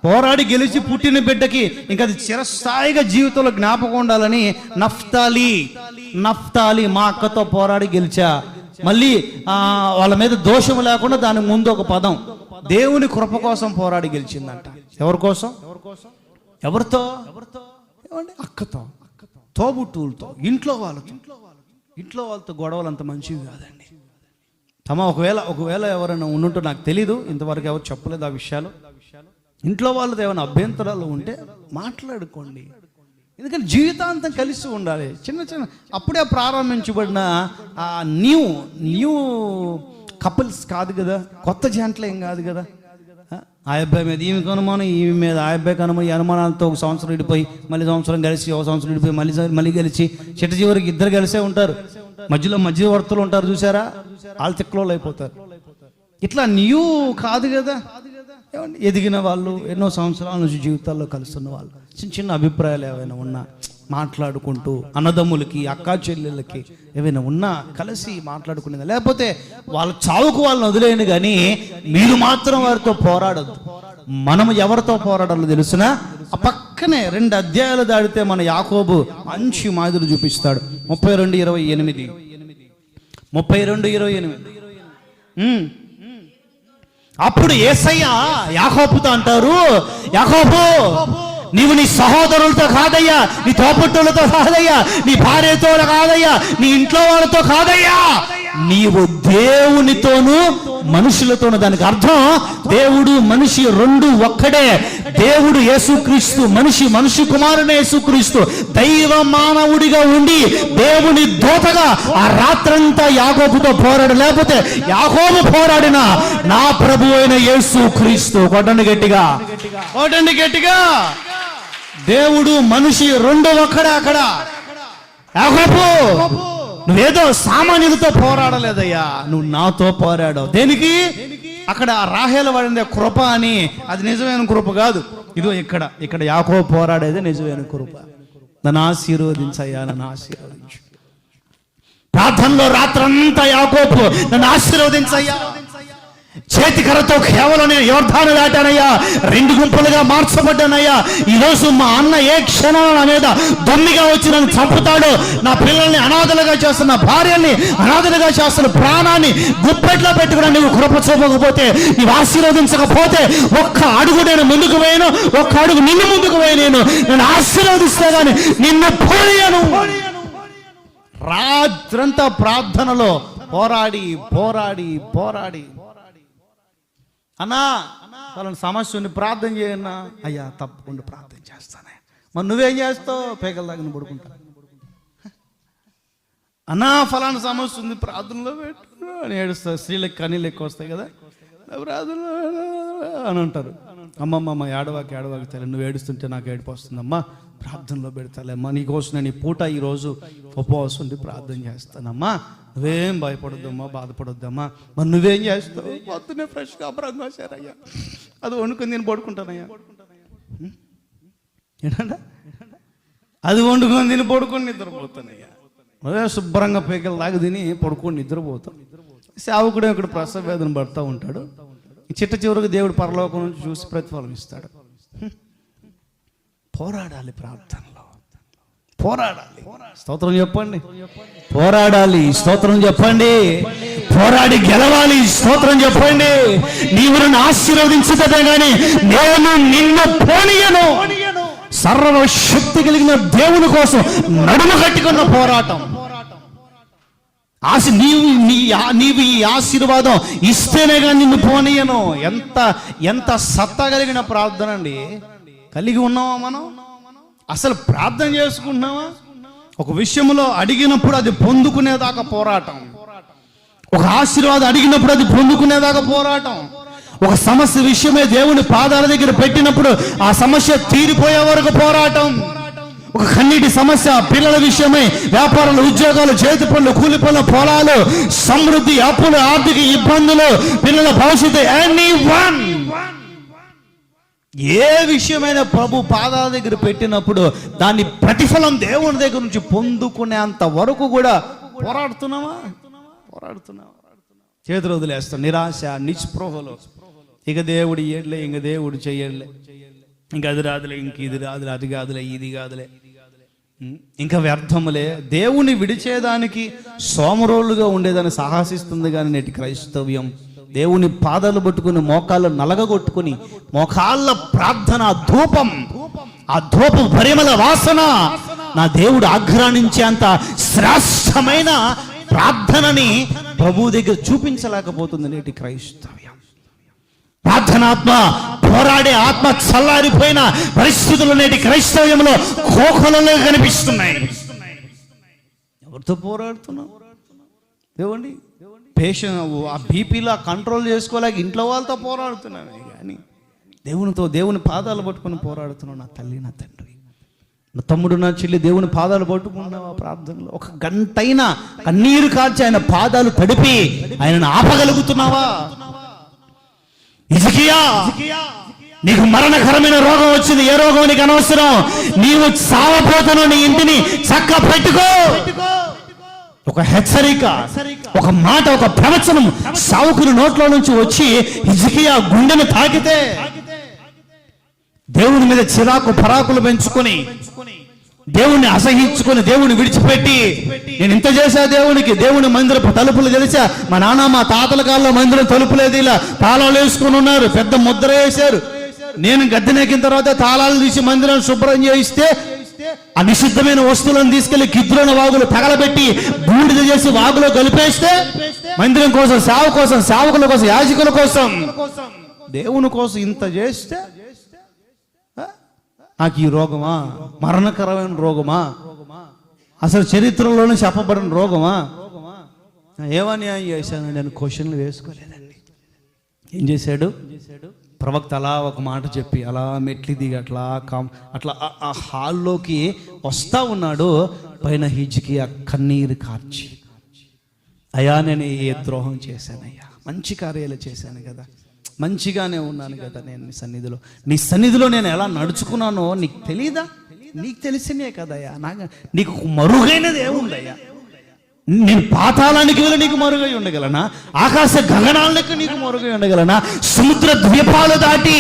పోరాడి గెలిచి పుట్టిన బిడ్డకి ఇంకా అది చిరస్థాయిగా జీవితంలో జ్ఞాపకం ఉండాలని నఫ్తాలి మా అక్కతో పోరాడి గెలిచా. మళ్ళీ వాళ్ళ మీద దోషం లేకుండా దాని ముందు ఒక పదం, దేవుని కృప కోసం పోరాడి గెలిచిందంట. ఎవరి కోసం? ఎవరితో? అక్కతో, తోబుట్టువులతో, ఇంట్లో వాళ్ళతో గొడవలు అంత మంచివి కాదండి. ఒకవేళ ఎవరైనా ఉండుంటో నాకు తెలీదు, ఇంతవరకు ఎవరు చెప్పలేదు ఆ విషయాలు. ఇంట్లో వాళ్ళతో ఏమైనా అభ్యంతరాలు ఉంటే మాట్లాడుకోండి. ఎందుకంటే జీవితాంతం కలిసి ఉండాలి. చిన్న అప్పుడే ప్రారంభించబడిన న్యూ కపుల్స్ కాదు కదా, కొత్త జంటలు ఏం కాదు కదా. ఆ అబ్బాయి మీద ఈమె అనుమానం, ఈమె మీద ఆ అబ్బాయికి అనుమానం, ఈ అనుమానాలతో ఒక సంవత్సరం విడిపోయి, మళ్ళీ సంవత్సరం కలిసి, ఒక సంవత్సరం విడిపోయి, మళ్ళీ కలిసి, చిట్ట చివరికి ఇద్దరు కలిసే ఉంటారు. మధ్యవర్తులు ఉంటారు చూసారా, వాళ్ళు తిక్కలో అయిపోతారు. ఇట్లా న్యూ కాదు కదా. ఎదిగిన వాళ్ళు, ఎన్నో సంవత్సరాల నుంచి జీవితాల్లో కలుస్తున్న వాళ్ళు, చిన్న అభిప్రాయాలు ఏమైనా ఉన్నా మాట్లాడుకుంటూ, అన్నదమ్ములకి, అక్కా చెల్లెళ్ళకి ఏమైనా ఉన్నా కలిసి మాట్లాడుకునేది. లేకపోతే వాళ్ళ చావుకు వాళ్ళని వదిలేయండి, కానీ మీరు మాత్రం వారితో పోరాడద్దు. మనం ఎవరితో పోరాడాలో తెలుసునా? ఆ పక్కనే 2 అధ్యాయాలు దాడితే మన యాకోబు మంచి మాదిరి చూపిస్తాడు. 32:28. 32:28. అప్పుడు యేసయ్య యాకోబుతో అంటారు, యాకోబు, నీవు నీ సహోదరులతో కాదయ్యా, నీ తోపుట్టులతో కాదయ్యా, నీ భార్యతో కాదయ్యా, నీ ఇంట్లో వాళ్ళతో కాదయ్యా, నీవు దేవునితోనూ మనుషులతోనూ. దానికి అర్థం దేవుడు మనిషి 2 ఒక్కడే. దేవుడు యేసుక్రీస్తు, మనిషి కుమారుని యేసుక్రీస్తు దైవ మానవుడిగా ఉండి దేవుని దూతగా ఆ రాత్రంతా యాకోబుతో పోరాడు. లేకపోతే యాకోబు పోరాడిన నా ప్రభు అయిన యేసుక్రీస్తు. కొట్టండి గట్టిగా. దేవుడు మనిషి 2 ఒక్కడే. అక్కడ యాకోబు, నువ్వేదో సామాన్యులతో పోరాడలేదయ్యా, నువ్వు నాతో పోరాడావు. దేనికి? అక్కడ రాహేలు వాడిందే కృప అని, అది నిజమైన కృప కాదు. ఇదో ఇక్కడ యాకోబు పోరాడేదే నిజమైన కృప. నన్ను ఆశీర్వదించయ్యా, నన్ను ఆశీర్వదించు. ప్రార్థనలో రాత్రంతా యాకోబు నన్ను ఆశీర్వదించయ్యా, చేతికరతో కేవలం నేను యోర్దాను దాటానయ్యా, 2 గుంపులుగా మార్చబడ్డానయ్యా, ఈరోజు మా అన్న ఏ క్షణం నా మీద దొమ్మిగా వచ్చి నన్ను చంపుతాడు, నా పిల్లల్ని అనాథలుగా చేస్తున్న, భార్యల్ని అనాథలుగా చేస్తున్న, ప్రాణాన్ని గుప్పెట్లో పెట్టుకుని నువ్వు కృప చూపకపోతే, నీవు ఆశీర్వదించకపోతే ఒక్క అడుగు నేను ముందుకు వేయను, ఒక్క అడుగు నిన్ను ముందుకు వేయను. నేను ఆశీర్వదిస్తే కానీ నిన్ను పోనీయను. రాత్రంతా ప్రార్థనలో పోరాడి పోరాడి పోరాడి, అన్నా వాళ్ళని సమస్య ఉంది ప్రార్థన చేయన్నా, అయ్యా తప్పకుండా ప్రార్థన చేస్తానే. మరి నువ్వేం చేస్తావు? పేకల దాకా పడుకుంటా. అన్నా ఫలానా సమస్య ఉంది ప్రార్థనలో పెట్టు అని ఏడుస్తా. స్త్రీలకు కనీళ్ళు ఎక్కువ వస్తాయి కదా, ప్రార్థనలో అని అంటారు. అమ్మమ్మ ఏడవాకి తల్లి, నువ్వు ఏడుస్తుంటే నాకు ఏడుపు వస్తుందమ్మా, ప్రార్థనలో పెడతాలేమ్మా, నీకోసం నేను ఈ పూట ఈరోజు ఉపవాసం ఉండి ప్రార్థన చేస్తానమ్మా, నువ్వేం భయపడొద్దమ్మా, బాధపడొద్దమ్మా. మరి నువ్వేం చేస్తావు? పొద్దున్నే ఫ్రెష్గా అబ్రంగా వచ్చారయ్యా, అది వండుకొని నేను పడుకుంటానయ్యా. ఏంటంటే అది వండుకొని తిని పడుకొని నిద్రపోతానయ్యా. అదే శుభ్రంగా పేకలు దాకా తిని పడుకొని నిద్రపోతాం. సేవకుడు ఇక్కడ ప్రసవ వేదన పడుతూ ఉంటాడు. చిట్ట చివరికి దేవుడు పరలోకం నుంచి చూసి ప్రతిఫలం ఇస్తాడు. పోరాడాలి, ప్రార్థనలో పోరాడాలి. స్తోత్రం చెప్పండి. పోరాడాలి, స్తోత్రం చెప్పండి. పోరాడి గెలవాలి, స్తోత్రం చెప్పండి. నీవు నన్ను ఆశీర్వదించుతే గాని నేను నిన్ను పోనీయను. సర్వశక్తి కలిగిన దేవుని కోసం నడుము కట్టుకున్న పోరాటం. నీవు ఈ ఆశీర్వాదం ఇస్తేనే కానీ నిన్ను పోనీయను. ఎంత సత్తా కలిగిన ప్రార్థన అండి. కలిగి ఉన్నావా మనం? అసలు ప్రార్థన చేసుకుంటున్నావా? ఒక విషయంలో అడిగినప్పుడు అది పొందుకునేదాకా పోరాటం, ఒక ఆశీర్వాదం అడిగినప్పుడు అది పొందుకునేదాకా పోరాటం, ఒక సమస్య విషయమే దేవుని పాదాల దగ్గర పెట్టినప్పుడు ఆ సమస్య తీరిపోయే వరకు పోరాటం, ఒక కన్నీటి సమస్య పిల్లల విషయమై వ్యాపారాలు, ఉద్యోగాలు, చేతి పనులు, కూలి పనులు, పొలాలు, సమృద్ధి, అప్పులు, ఆర్థిక ఇబ్బందులు, పిల్లల భవిష్యత్తు, ఎనీవన్ ఏ విషయమైన ప్రభు పాదాల దగ్గర పెట్టినప్పుడు దాన్ని ప్రతిఫలం దేవుని దగ్గర నుంచి పొందుకునేంత వరకు కూడా పోరాడుతున్నావా? చేతులు వదిలేస్తాం, నిరాశ, నిస్పృహలో. ఇక దేవుడు ఇయ్యలే, ఇంక దేవుడు చెయ్యలే, ఇంక అది రాదులే, ఇంక ఇది రాదులే, అది కాదులే, ఇది కాదులే, ఇంకా వ్యర్థములే. దేవుని విడిచేదానికి సోమరోళ్ళుగా ఉండేదాన్ని సాహసిస్తుంది కానీ నేటి క్రైస్తవ్యం దేవుని పాదాలు పట్టుకుని మోకాళ్ళు నలగగొట్టుకుని మోకాళ్ళ ప్రార్థన, ఆ ధూప పరిమళ వాసన నా దేవుడు ఆఘ్రానించేంత శ్రేష్టమైన ప్రార్థనని ప్రభు దగ్గర చూపించలేకపోతుంది నేటి క్రైస్తవ్యం. ప్రార్థనాత్మ, పోరాడే ఆత్మ చల్లారిపోయిన పరిస్థితులు నేటి క్రైస్తవ్యంలో కోకొలలో కనిపిస్తున్నాయి. ఎవరితో పోరాడుతున్నావు? దేవుడి పేషెంట్, ఆ బీపీలా కంట్రోల్ చేసుకోలేక ఇంట్లో వాళ్ళతో పోరాడుతున్నాను కానీ దేవునితో, దేవుని పాదాలు పట్టుకుని పోరాడుతున్నావు. నా తల్లి, నా తండ్రి, నా తమ్ముడు, నా చెల్లి, దేవుని పాదాలు పట్టుకున్నావా? ప్రార్థనలో ఒక గంటైనా కన్నీరు కార్చి ఆయన పాదాలు తడిపి ఆయనను ఆపగలుగుతున్నావా? హిజ్కియా, నీకు మరణకరమైన రోగం వచ్చింది, ఏ రోగం నీకు అనవసరం, నీవు సావపోతాను, నీ ఇంటిని చక్క పెట్టుకో. ఒక హెచ్చరిక, ఒక మాట, ఒక ప్రవచనం సావుకుని నోట్లో నుంచి వచ్చి హిజ్కియా గుండెను తాకితే దేవుని మీద చిరాకు పరాకులు పెంచుకొని, దేవుణ్ణి అసహించుకొని, దేవుని విడిచిపెట్టి, నేను ఇంత చేశా దేవునికి, దేవుని మందిరపు తలుపులు తెలిసా, మా నాన్న మా తాతల కాలంలో మందిరం తలుపులేదు, ఇలా తాళాలు వేసుకుని ఉన్నారు, పెద్ద ముద్ర వేశారు, నేను గద్దెనెక్కిన తర్వాత తాళాలు తీసి మందిరం శుభ్రం చేయిస్తే ఆ నిషిద్ధమైన వస్తువులను తీసుకెళ్లి కిద్రోన వాగులు తగలబెట్టి బూడిద చేసి వాగులో కలిపేస్తే మందిరం కోసం, సేవ కోసం, సేవకుల కోసం, యాజకుల కోసం, దేవుని కోసం ఇంత చేస్తే నాకు ఈ రోగమా? మరణకరమైన రోగమా? అసలు చరిత్రలోనే చెప్పబడిన రోగమా? ఏమన్యాయం చేశాను నేను క్వశ్చన్లు వేసుకోలేదండి. ఏం చేశాడు ప్రవక్త? అలా ఒక మాట చెప్పి అలా మెట్లు దిగి అట్లా ఆ హాల్లోకి వస్తా ఉన్నాడు. పైన హిజ్కియా కన్నీరు కార్చి, అయ్యా నేను ఏ ద్రోహం చేశానయ్యా, మంచి కార్యాలు చేశాను కదా, మంచిగానే ఉన్నాను కదా, నేను నీ సన్నిధిలో నేను ఎలా నడుచుకున్నానో నీకు తెలీదా? నీకు తెలిసినే కదయ్యా, నీకు మరుగైనది ఏముందయ్యా? నేను పాతాళానికి వెళ్ళి నీకు మరుగై ఉండగలనా? ఆకాశ గగనాలకు నీకు మరుగై ఉండగలనా? సముద్ర ద్వీపాలు దాటి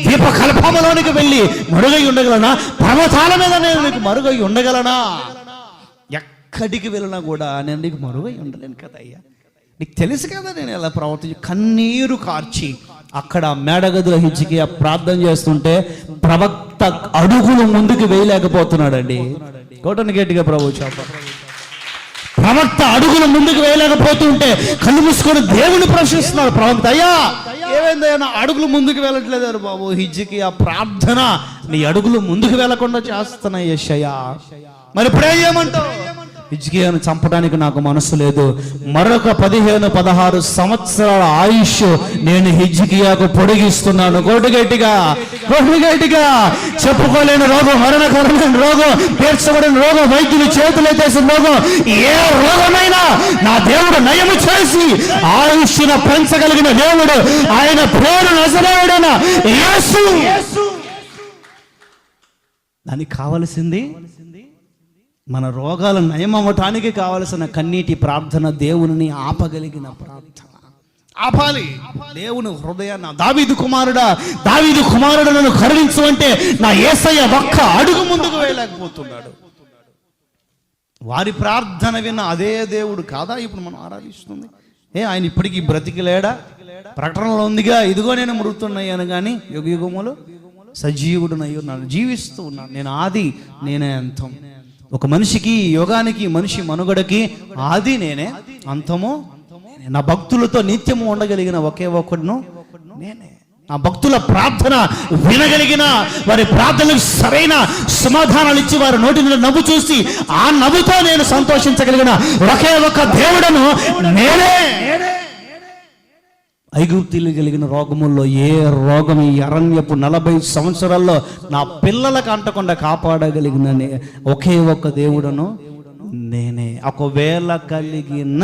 ద్వీప కల్పంలోనికి వెళ్ళి మరుగై ఉండగలనా? పర్వతాల మీద నేను నీకు మరుగై ఉండగలనా? ఎక్కడికి వెళ్ళినా కూడా నేను నీకు మరుగై ఉండలేను కదా అయ్యా. నీకు తెలుసు కదా నేను ఎలా ప్రవర్తించి. కన్నీరు కార్చి అక్కడ మేడగదిలో హిజ్కియా ప్రార్థన చేస్తుంటే ప్రవక్త అడుగులు ముందుకు వేయలేకపోతున్నాడండి. కోటని గట్టిగా ప్రభు చెప్ప. ప్రవక్త అడుగులు ముందుకు వేయలేకపోతుంటే కళ్ళు మూసుకొని దేవుని ప్రశ్నిస్తున్నాడు ప్రవక్త. అయ్యా ఏమైందయ్యా, అడుగులు ముందుకు వెళ్ళట్లేదు బాబు. హిజ్కియా ప్రార్థన, నీ అడుగులు ముందుకు వెళ్లకుండా చేస్తున్నాయి యేషయ్యా. మరి ఇప్పుడేం చేయమంటావు? హిజ్కియాను చంపడానికి నాకు మనసు లేదు. మరొక 15-16 సంవత్సరాల ఆయుష్ నేను హిజ్కియాకు పొడిగిస్తున్నాను. గోటు గట్టిగా చెప్పుకోలేని రోగం, మరణకరమైన రోగం, తీర్చబడిన రోగం, వైద్యులు చేతులు ఎత్తేసిన రోగం, ఏ రోగమైనా నా దేవుడు నయము చేసి ఆయుష్ను పెంచగలిగిన దేవుడు. ఆయన పేరు నజరేయుడైన యేసు. దానికి కావలసింది మన రోగాలు నయమవ్వటానికి కావలసిన కన్నీటి ప్రార్థన, దేవుని ఆపగలిగిన ప్రార్థన. ఆపాలి దేవుని హృదయాన్ని. దావీదు కుమారుడు నన్ను కరుణించు అంటే నా యేసయ్య ఒక్క అడుగు ముందుకు వేయలేకపోతున్నాడు. వారి ప్రార్థన విన్న అదే దేవుడు కాదా ఇప్పుడు మనం ఆరాధిస్తుంది? ఆయన ఇప్పటికీ బ్రతికిలేడా? ప్రకటనలో ఉందిగా, ఇదిగో నేను మృతున్నయ్యాను కానీ యుగయుగములు సజీవుడునై ఉన్నాను, జీవిస్తూ ఉన్నాను. నేను ఆది, నేనే అంతం. ఒక మనిషికి, యోగానికి, మనిషి మనుగడకి ఆది నేనే, అంతము నేనే. నా భక్తులతో నిత్యము ఉండగలిగిన ఒకే ఒక్కడును నేనే. నా భక్తుల ప్రార్థన వినగలిగిన, వారి ప్రార్థనలకు సరైన సమాధానాలు ఇచ్చి వారి నోటి నుండి నవ్వు చూసి ఆ నవ్వుతో నేను సంతోషించగలిగిన ఒకే ఒక్క దేవుడను నేనే. ఐగుప్తులు కలిగిన రోగముల్లో ఏ రోగం ఈ అరణ్యపు 40 సంవత్సరాల్లో నా పిల్లలకు అంటకుండా కాపాడగలిగిన ఒకే ఒక్క దేవుడను నేనే. ఒకవేళ కలిగిన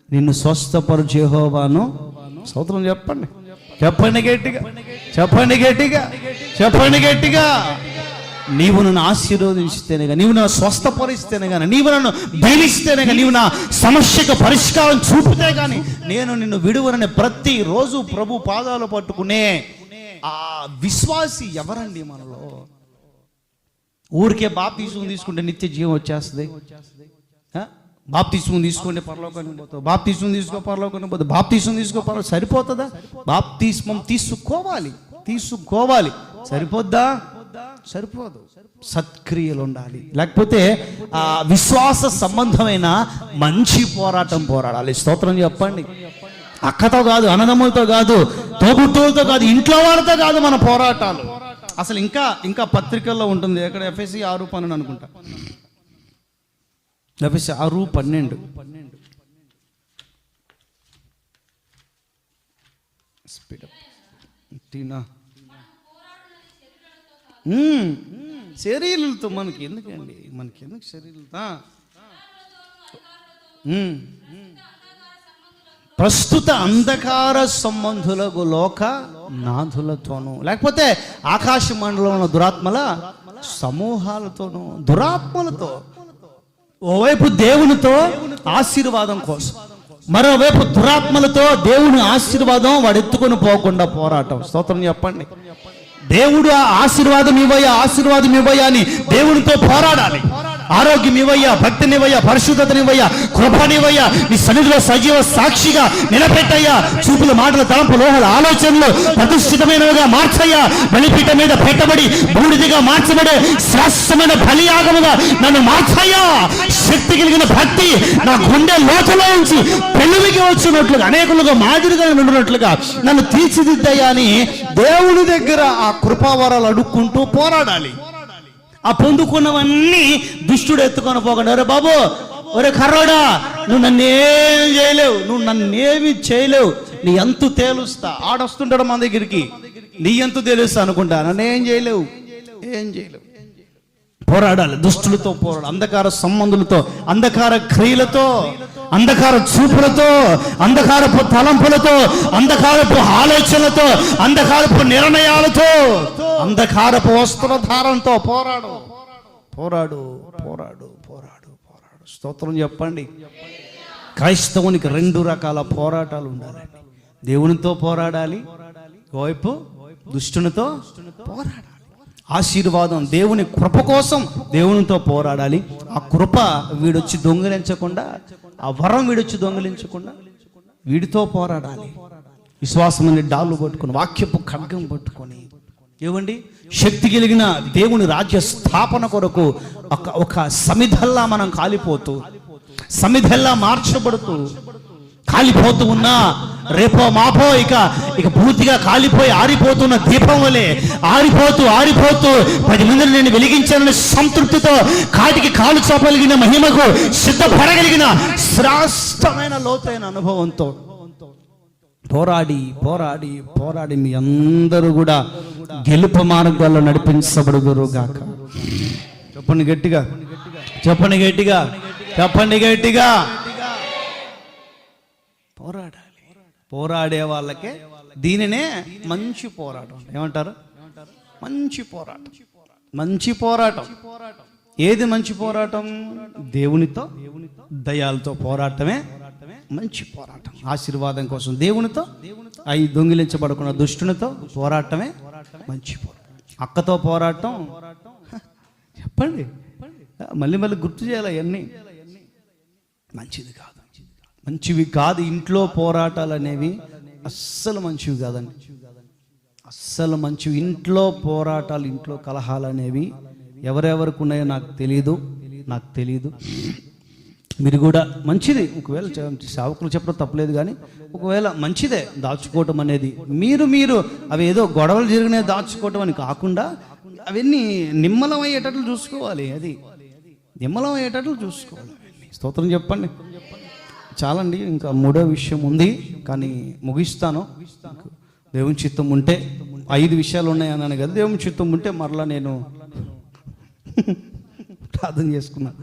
నిన్ను స్వస్థపరచు యెహోవాను స్తోత్రం. చెప్పండి గట్టిగా. నీవు నన్ను ఆశీర్వదిస్తేనేగా, నీవు నన్ను స్వస్థపరిస్తేనే కానీ, నీవు నన్ను బయలిస్తేనే కానీ, నీవు నా సమస్యకు పరిష్కారం చూపితే కానీ నేను నిన్ను విడువనని ప్రతిరోజు ప్రభు పాదాలు పట్టుకునే ఆ విశ్వాసి ఎవరండి మనలో? ఊరికే బాప్తిస్మం తీసుకుంటే నిత్య జీవం వచ్చేస్తుంది. బాప్తిస్మం తీసుకుంటే పరలోకానికి పోతావు, బాప్తిస్మం తీసుకో పరలోకానికి పోతావు, బాప్తిస్మం తీసుకో పరలోకం. సరిపోతుందా? బాప్తిస్మం తీసుకోవాలి. సరిపోద్దా? సరిపోదు. సత్క్రియలు ఉండాలి. లేకపోతే ఆ విశ్వాస సంబంధమైన మంచి పోరాడాలి. స్తోత్రం చెప్పండి. అక్కతో కాదు, అన్నదమ్ములతో కాదు, తోబుట్టువులతో కాదు, ఇంట్లో వాళ్ళతో కాదు మన పోరాటాలు. అసలు ఇంకా పత్రికల్లో ఉంటుంది. ఎక్కడ ఎఫ్ఎస్సి 6:12 అనుకుంటా. ఎఫ్ఎస్సి 6:12 శరీరాలతో మనకి ఎందుకండి? శరీరాలతో ప్రస్తుత అంధకార సంబంధులకు లోక నాథులతోనూ, లేకపోతే ఆకాశ మండలంలో దురాత్మల సమూహాలతోనూ, దురాత్మలతో. ఓవైపు దేవునితో ఆశీర్వాదం కోసం, మరోవైపు దురాత్మలతో దేవుని ఆశీర్వాదం వాడు ఎత్తుకొని పోకుండా పోరాటం. స్తోత్రం చెప్పండి. దేవుడు ఆశీర్వాదం ఇవ్వయ్యా అని దేవునితో పోరాడాలి. ఆరోగ్యం ఇవ్వయ్యా, భక్తినివ్వయ్యా, పరిశుద్ధతనివ్వయ్యా, కృపనివ్వయ్యా, నీ సన్నిధిలో సజీవ సాక్షిగా నిలబెట్టయ్యా. చూపుల, మాటల, తలంపు, లోహల ఆలోచనలు ప్రతిష్ఠితమైనవిగా మార్చయ్యా. బలిపీఠం మీద పెట్టబడి బూడిదిగా మార్చబడే శ్రేష్టమైన బలియాగముగా నన్ను మార్చయ్యా. శక్తి కలిగిన భక్తి నా గుండె లోతులో నుంచి పెళ్ళికి వచ్చినట్లుగా, అనేకులుగా మాదిరిగా ఉండినట్లుగా నన్ను తీర్చిదిద్దయ్యా అని దేవుని దగ్గర ఆ కృపావరాలు అడుక్కుంటూ పోరాడాలి. ఆ పొందుకున్నవన్నీ దుష్టుడు ఎత్తుకొని పోకుండా, ఒరే బాబు, ఒరే కర్రోడా, నువ్వు నన్నేమి చేయలేవు, నీ ఎంతు తేలుస్తా. ఆడొస్తుంటాడు మన దగ్గరికి, నీ ఎంతు తేలుస్తా అనుకుంటా, నన్నేం చేయలేవు. పోరాడాలి. దుష్టులతో పోరాడాలి, అంధకార సంబంధులతో, అంధకార క్రియలతో, అంధకార చూపులతో, అంధకారపు తలంపులతో, అంధకారపు ఆలోచనలతో, అంధకారపు నిర్ణయాలతో, అంధకారపు వస్త్రధారంతో పోరాడు. స్తోత్రం చెప్పండి. క్రైస్తవునికి 2 రకాల పోరాటాలు ఉండాలి. దేవునితో పోరాడాలి, వైపు దుష్టునితో పోరాడాలి. ఆశీర్వాదం దేవుని కృప కోసం దేవునితో పోరాడాలి. ఆ కృప వీడొచ్చి దొంగిలించకుండా, ఆ వరం వీడొచ్చి దొంగిలించకుండా వీడితో పోరాడాలి. విశ్వాసం అనే డాలు పట్టుకొని, వాక్యపు ఖడ్గం పట్టుకొని, ఏమండి శక్తి కలిగిన దేవుని రాజ్య స్థాపన కొరకు ఒక సమిధల్లా మనం కాలిపోతూ, సమిధల్లా మార్చబడుతూ, కాలిపోతూ ఉన్నా రేపో మాపో ఇక పూర్తిగా కాలిపోయి ఆరిపోతున్న దీపం వలె ఆరిపోతూ 10 మందిని నేను వెలిగించానని సంతృప్తితో కాటికి కాలు చాపగలిగిన మహిమకు సిద్ధపడగలిగిన శ్రేష్టమైన లోతైన అనుభవంతో పోరాడి మీ అందరూ కూడా గెలుపు మార్గాల్లో నడిపించబడుదురు గాక. చెప్పండి గట్టిగా. పోరాడే వాళ్ళకే దీనినే మంచి పోరాటం ఏమంటారు? మంచి పోరాటం. ఏది మంచి పోరాటం? దేవునితో దయాలతో పోరాటమే మంచి పోరాటం. ఆశీర్వాదం కోసం దేవునితో, అవి దొంగిలించబడుకున్న దుష్టునితో పోరాటమే మంచి పోరాటం. అక్కతో పోరాటం చెప్పండి, మళ్ళీ గుర్తు చేయాలి. అవన్నీ మంచివి కాదు. ఇంట్లో పోరాటాలు అనేవి అస్సలు మంచివి కాదండి, అస్సలు మంచివి. ఇంట్లో పోరాటాలు, ఇంట్లో కలహాలు అనేవి ఎవరెవరికి ఉన్నాయో నాకు తెలియదు. మీరు కూడా మంచిది, ఒకవేళ సేవకులు చెప్పడం తప్పలేదు, కానీ ఒకవేళ మంచిదే దాచుకోవటం అనేది. మీరు అవి ఏదో గొడవలు జరిగినాయి దాచుకోవటం అని కాకుండా అవన్నీ నిమ్మలం అయ్యేటట్లు చూసుకోవాలి. స్తోత్రం చెప్పండి. చాలండి, ఇంకా 3వ విషయం ఉంది, కానీ ముగిస్తాను. దేవుని చిత్తం ఉంటే 5 విషయాలు ఉన్నాయి అన్నాను కదా. దేవుని చిత్తం ఉంటే మరలా నేను ప్రార్థన చేసుకున్నాను.